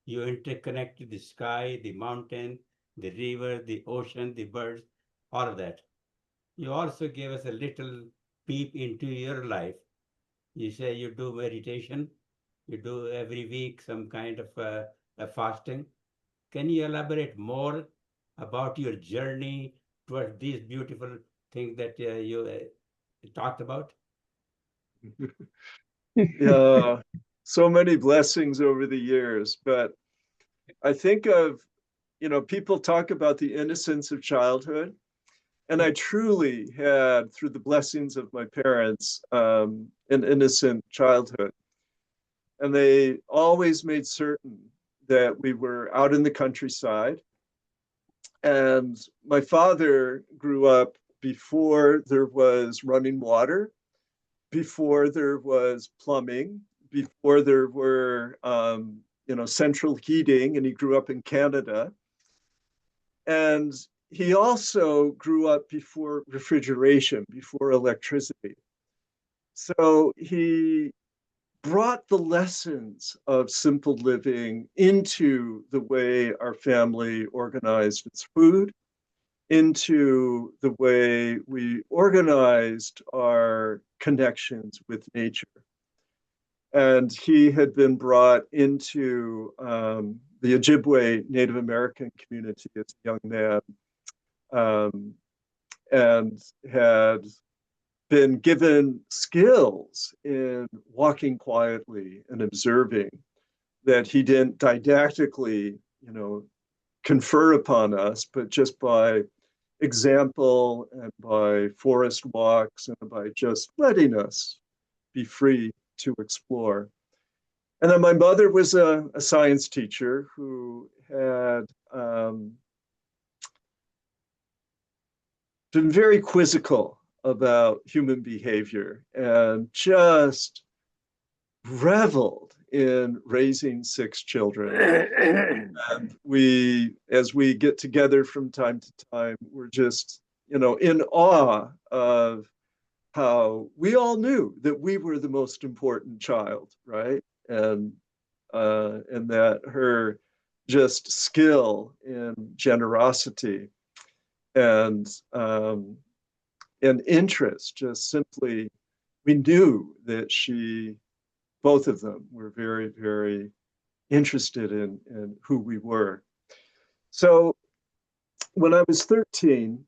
You interconnected the sky, the mountain, the river, the ocean, the birds, all of that. You also gave us a little peep into your life. You say you do meditation, you do every week some kind of a fasting. Can you elaborate more about your journey towards these beautiful things that you talked about? Yeah, so many blessings over the years, but I think of, people talk about the innocence of childhood, and I truly had, through the blessings of my parents, an innocent childhood. And they always made certain that we were out in the countryside. And my father grew up before there was running water, before there was plumbing, before there were, central heating, and he grew up in Canada. And he also grew up before refrigeration, before electricity. So he brought the lessons of simple living into the way our family organized its food, into the way we organized our connections with nature. And he had been brought into the Ojibwe Native American community as a young man, and had been given skills in walking quietly and observing that he didn't didactically, confer upon us, but just by example and by forest walks and by just letting us be free to explore. And then my mother was a science teacher who had been very quizzical about human behavior and just reveled in raising 6 children. And as we get together from time to time, we're just, in awe of how we all knew that we were the most important child, right? And that her just skill and generosity and interest, just simply, we knew that both of them were very, very interested in who we were. So when I was 13,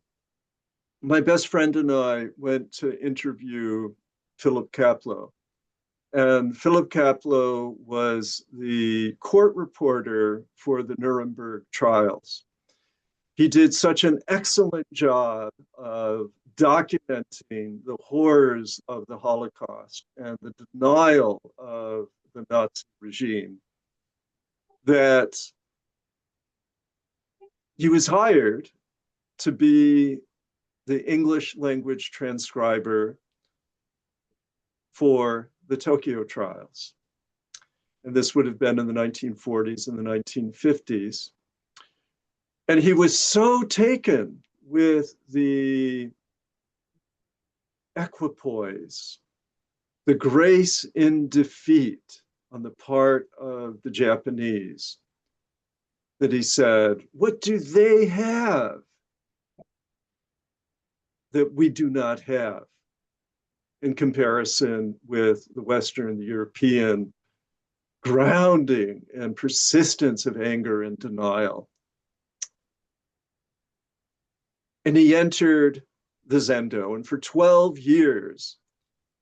my best friend and I went to interview Philip Kapleau. And Philip Kapleau was the court reporter for the Nuremberg trials. He did such an excellent job of documenting the horrors of the Holocaust and the denial of the Nazi regime that he was hired to be the English language transcriber for the Tokyo trials. And this would have been in the 1940s and the 1950s. And he was so taken with the equipoise, the grace in defeat on the part of the Japanese, that he said, what do they have that we do not have, in comparison with the Western, the European grounding and persistence of anger and denial? And he entered the Zendo, and for 12 years,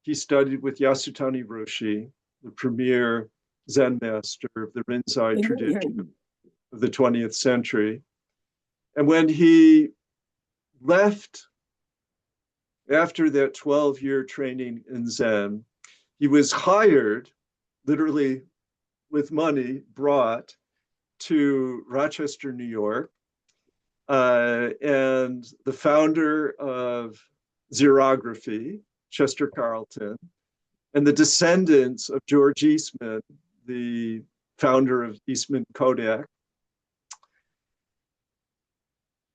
he studied with Yasutani Roshi, the premier Zen master of the Rinzai tradition of the 20th century. And when he left after that 12-year training in Zen, he was hired, literally with money, brought to Rochester, New York. And the founder of xerography, Chester Carlton, and the descendants of George Eastman, the founder of Eastman Kodak,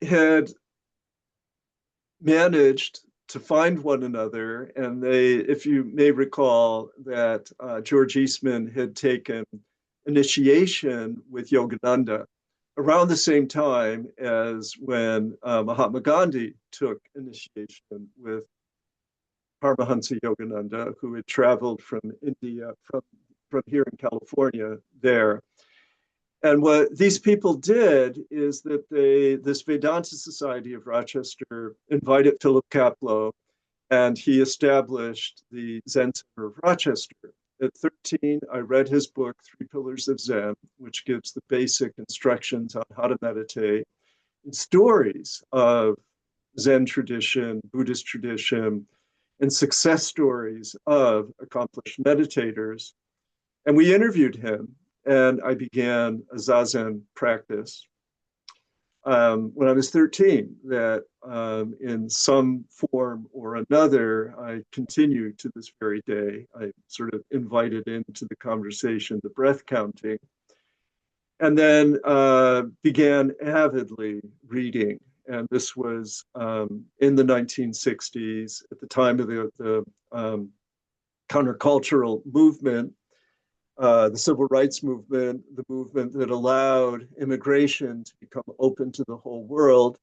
had managed to find one another. And they, if you may recall, that George Eastman had taken initiation with Yogananda around the same time as when Mahatma Gandhi took initiation with Paramahansa Yogananda, who had traveled from India, from here in California there. And what these people did is that this Vedanta Society of Rochester invited Philip Chapple, and he established the Zen Center of Rochester. At 13, I read his book, Three Pillars of Zen, which gives the basic instructions on how to meditate, and stories of Zen tradition, Buddhist tradition, and success stories of accomplished meditators. And we interviewed him, and I began a Zazen practice when I was 13, that in some form or another, I continue to this very day. I sort of invited into the conversation the breath counting, and then began avidly reading. And this was in the 1960s, at the time of the countercultural movement, the civil rights movement, the movement that allowed immigration to become open to the whole world.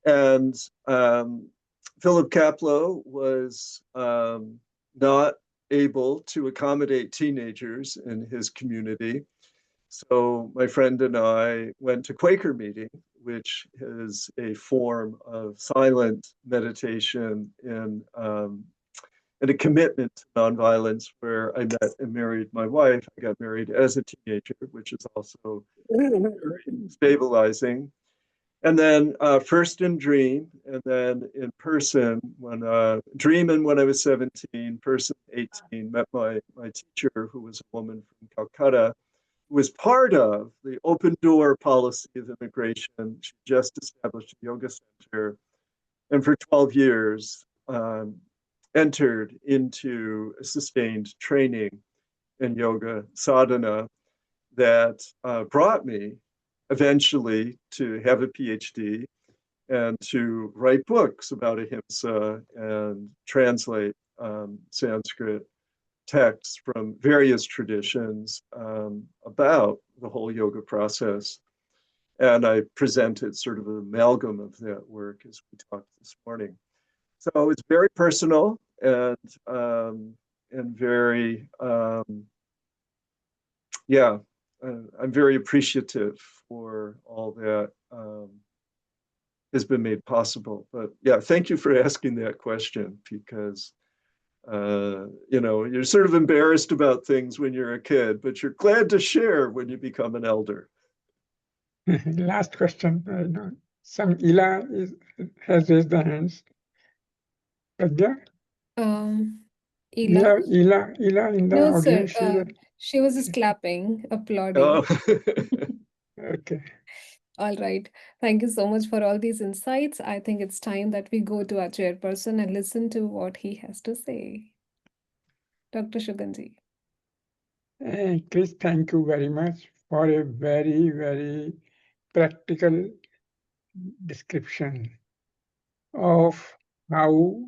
And Philip Chapple was not able to accommodate teenagers in his community. So my friend and I went to Quaker meeting, which is a form of silent meditation and a commitment to nonviolence, where I met and married my wife. I got married as a teenager, which is also very stabilizing. And then first in dream, and then in person, when dreaming when I was 17, person 18, met my teacher, who was a woman from Calcutta, who was part of the open door policy of immigration. She just established a yoga center, and for 12 years, entered into a sustained training in yoga sadhana that brought me eventually to have a PhD and to write books about ahimsa and translate Sanskrit texts from various traditions about the whole yoga process. And I presented sort of an amalgam of that work as we talked this morning. So it's very personal and very, yeah, I'm very appreciative for all that has been made possible. But yeah, thank you for asking that question, because you know, you're sort of embarrassed about things when you're a kid, but you're glad to share when you become an elder. Last question. Some Ila has raised the hands. Pragya? Ela? Ila in the No, sir. audience. She was just clapping, applauding. Oh. Okay. All right. Thank you so much for all these insights. I think it's time that we go to our chairperson and listen to what he has to say. Dr. Shuganji. Chris, thank you very much for a very, very practical description of how,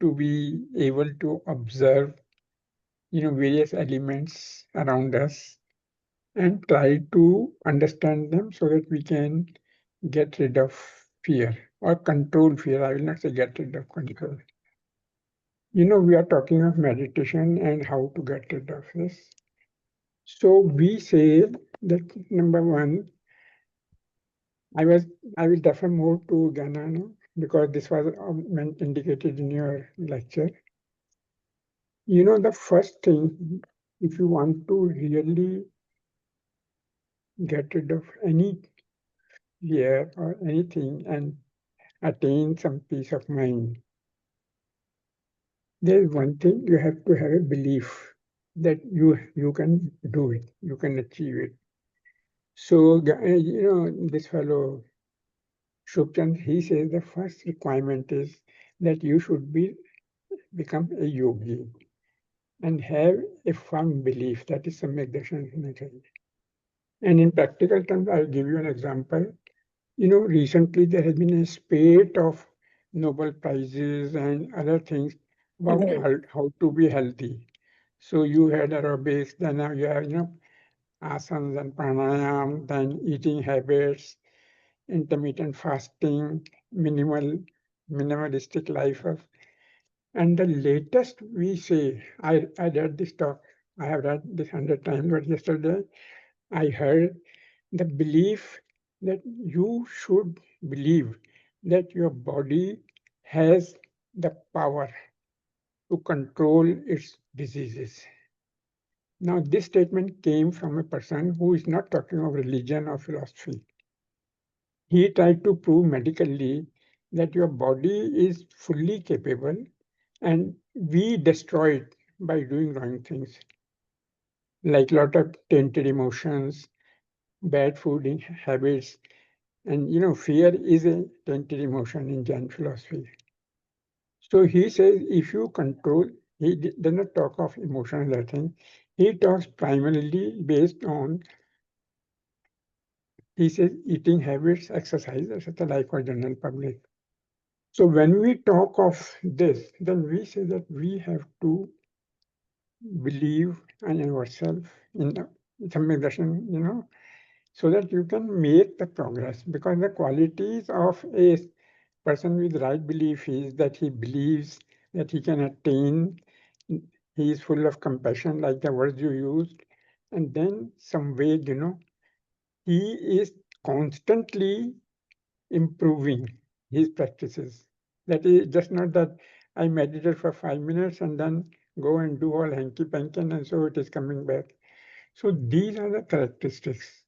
to be able to observe, various elements around us and try to understand them so that we can get rid of fear or control fear. I will not say get rid of, control. We are talking of meditation and how to get rid of this. So we say that number one, I will defer more to Ganana because this was indicated in your lecture. The first thing, if you want to really get rid of any fear or anything and attain some peace of mind, there's one thing: you have to have a belief that you can do it, you can achieve it. So, this fellow Shubchand, he says the first requirement is that you should become a yogi and have a firm belief. That is Samyak Darshan. And in practical terms, I'll give you an example. Recently there has been a spate of Nobel Prizes and other things about how to be healthy. So you had aerobics, then now you have, asanas and pranayam, then eating habits, intermittent fasting, minimalistic life of, and the latest we say, I read this talk, I have read this 100 times, but yesterday I heard the belief that you should believe that your body has the power to control its diseases. Now, this statement came from a person who is not talking of religion or philosophy. He tried to prove medically that your body is fully capable and we destroy it by doing wrong things, like a lot of tainted emotions, bad food habits, and fear is a tainted emotion in Jain philosophy. So he says if you control, he does not talk of emotions, I think. He talks primarily based on, he says, eating habits, exercise, etc., like for general public. So when we talk of this, then we say that we have to believe in ourselves, in something that, so that you can make the progress. Because the qualities of a person with right belief is that he believes that he can attain, he is full of compassion, like the words you used, and then some way, he is constantly improving his practices. That is just not that I meditate for 5 minutes and then go and do all hanky-panky and so it is coming back. So these are the characteristics.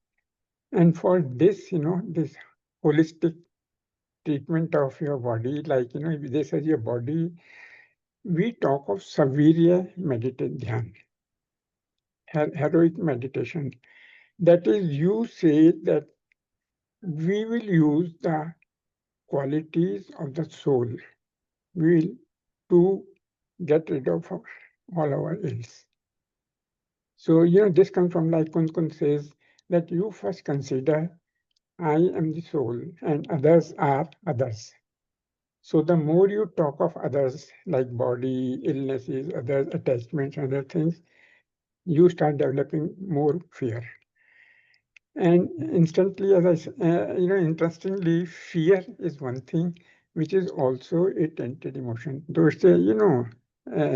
And for this, this holistic treatment of your body, like, if this is your body, we talk of Savirya dhyan, heroic meditation. That is, you say that we will use the qualities of the soul will to get rid of all our ills. So, this comes from, like Kun says, that you first consider I am the soul and others are others. So the more you talk of others, like body, illnesses, other attachments, other things, you start developing more fear. And instantly, interestingly, fear is one thing which is also a tainted emotion, though it's a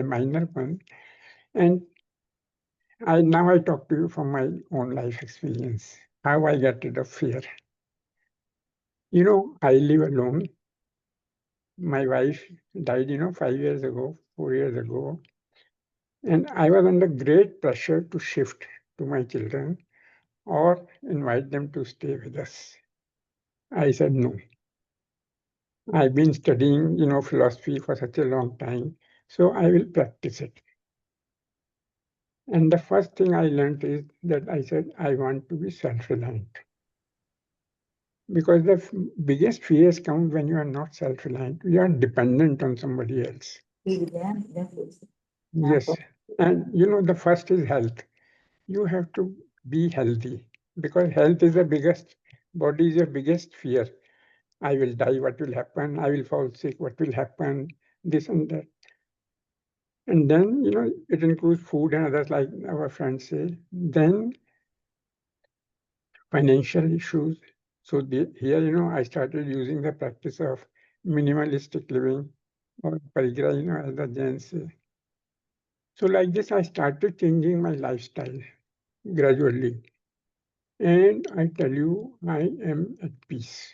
minor one. And now I talk to you from my own life experience, how I get rid of fear. I live alone. My wife died, 5 years ago, 4 years ago. And I was under great pressure to shift to my children or invite them to stay with us. I said no. I've been studying, philosophy for such a long time, so I will practice it. And the first thing I learned is that I said I want to be self-reliant. Because the biggest fears come when you are not self-reliant. You are dependent on somebody else. Yes. And the first is health. You have to be healthy because health is the biggest, body is your biggest fear. I will die, what will happen? I will fall sick, what will happen? This and that. And then, it includes food and others, like our friends say. Then financial issues. So here, I started using the practice of minimalistic living or parigra, as the Jains say. So like this, I started changing my lifestyle gradually. And I tell you, I am at peace.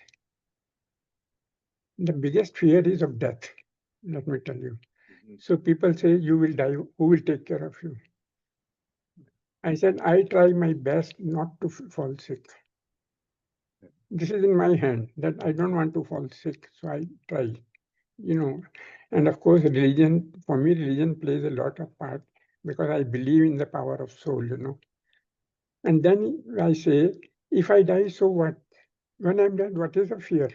The biggest fear is of death, let me tell you. So people say, you will die, who will take care of you? I said, I try my best not to fall sick. This is in my hand, that I don't want to fall sick, so I try, And of course, religion, for me, religion plays a lot of part because I believe in the power of soul, And then I say, if I die, so what? When I'm dead, what is the fear?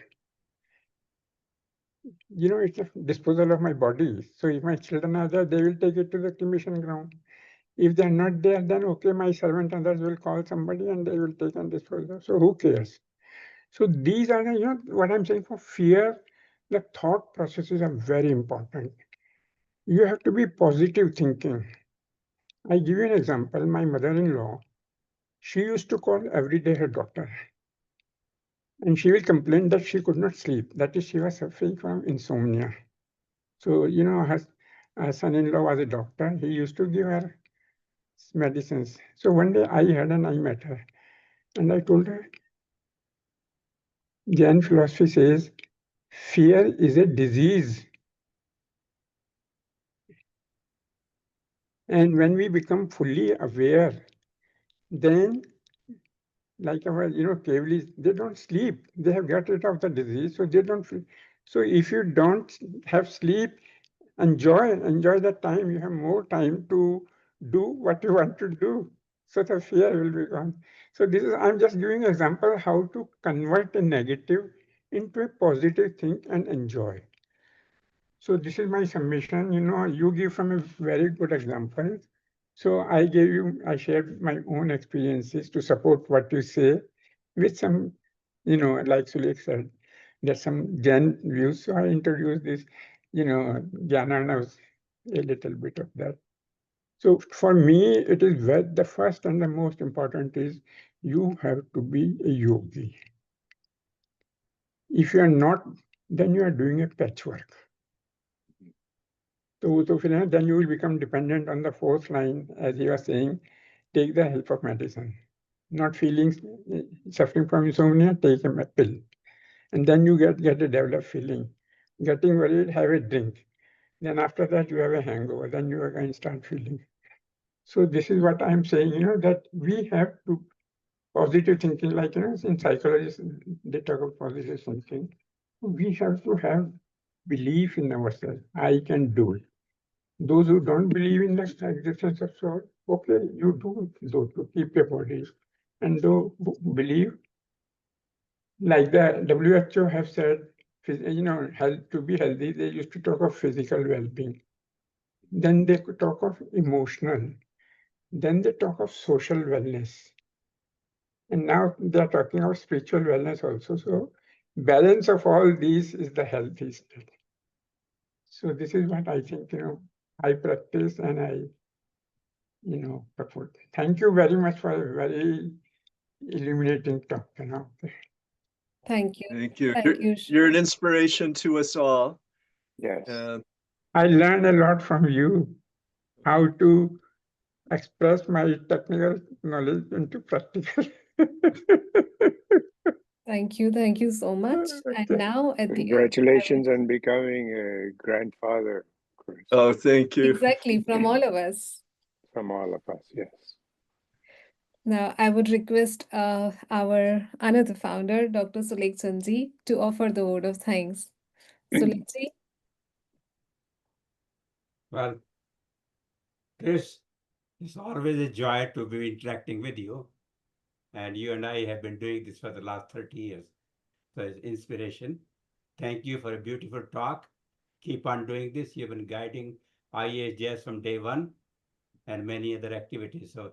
It's a disposal of my body. So if my children are there, they will take it to the cremation ground. If they're not there, then okay, my servant others will call somebody and they will take and dispose of. So who cares? So these are, what I'm saying for fear the thought processes are very important. You have to be positive thinking. I give you an example. My mother-in-law, she used to call every day her doctor. And she will complain that she could not sleep. That is, she was suffering from insomnia. So, her son-in-law was a doctor. He used to give her medicines. So one day I had and I met her. And I told her, Jain philosophy says, fear is a disease. And when we become fully aware, then like our, cavelis, they don't sleep. They have got rid of the disease, so they don't feel. So if you don't have sleep, enjoy the time. You have more time to do what you want to do. So the fear will be gone. So I'm just giving an example how to convert a negative into a positive thing and enjoy. So this is my summation. You give from a very good example. So I shared my own experiences to support what you say with some, like Sulik said, there's some Jain views. So I introduced this, Jnana knows a little bit of that. So for me, it is the first and the most important is you have to be a yogi. If you are not, then you are doing a patchwork. So then you will become dependent on the fourth line, as you are saying, take the help of medicine. Not feeling suffering from insomnia, take a pill. And then you get a developed feeling. Getting worried, have a drink. Then after that, you have a hangover. Then you again start feeling. So this is what I'm saying, that we have to positive thinking, like, in psychology, they talk of positive thinking. We have to have belief in ourselves. I can do it. Those who don't believe in the existence of soul, okay, you do those to keep your body. And those who believe, like the WHO have said, health, to be healthy, they used to talk of physical well-being. Then they could talk of emotional. Then they talk of social wellness. And now they're talking of spiritual wellness also. So balance of all these is the healthy state. So this is what I think, I practice and I, purport. Thank you very much for a very illuminating talk. Thank you. Thank you. Thank you. You're an inspiration to us all. Yes. I learned a lot from you, how to express my technical knowledge into practical. Thank you. Thank you so much. And Okay. now at the end, Congratulations on becoming a grandfather, Chris, Oh, thank you. exactly, from all of us. from all of us. Yes. Now, I would request our another founder, Dr. Sulek Chanji, to offer the word of thanks. Sulekji? Well, Chris, it's always a joy to be interacting with you. And you and I have been doing this for the last 30 years. So it's inspiration. Thank you for a beautiful talk. Keep on doing this. You've been guiding IAJS from day one and many other activities. So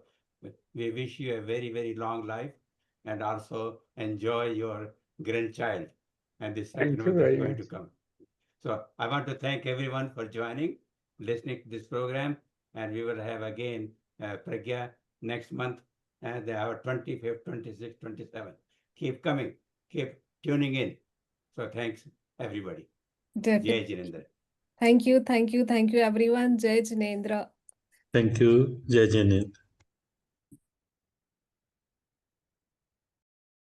we wish you a very, very long life and also enjoy your grandchild and the second Thank you one that's very going much. to come. So I want to thank everyone for joining, listening to this program, and we will have again Pragya next month and our 25th, 26th, 27th. Keep coming, keep tuning in. So thanks everybody. Jai Definitely. Jinendra. Thank you, thank you, thank you, everyone. Jai Jinendra. Thank you, Jai Jain.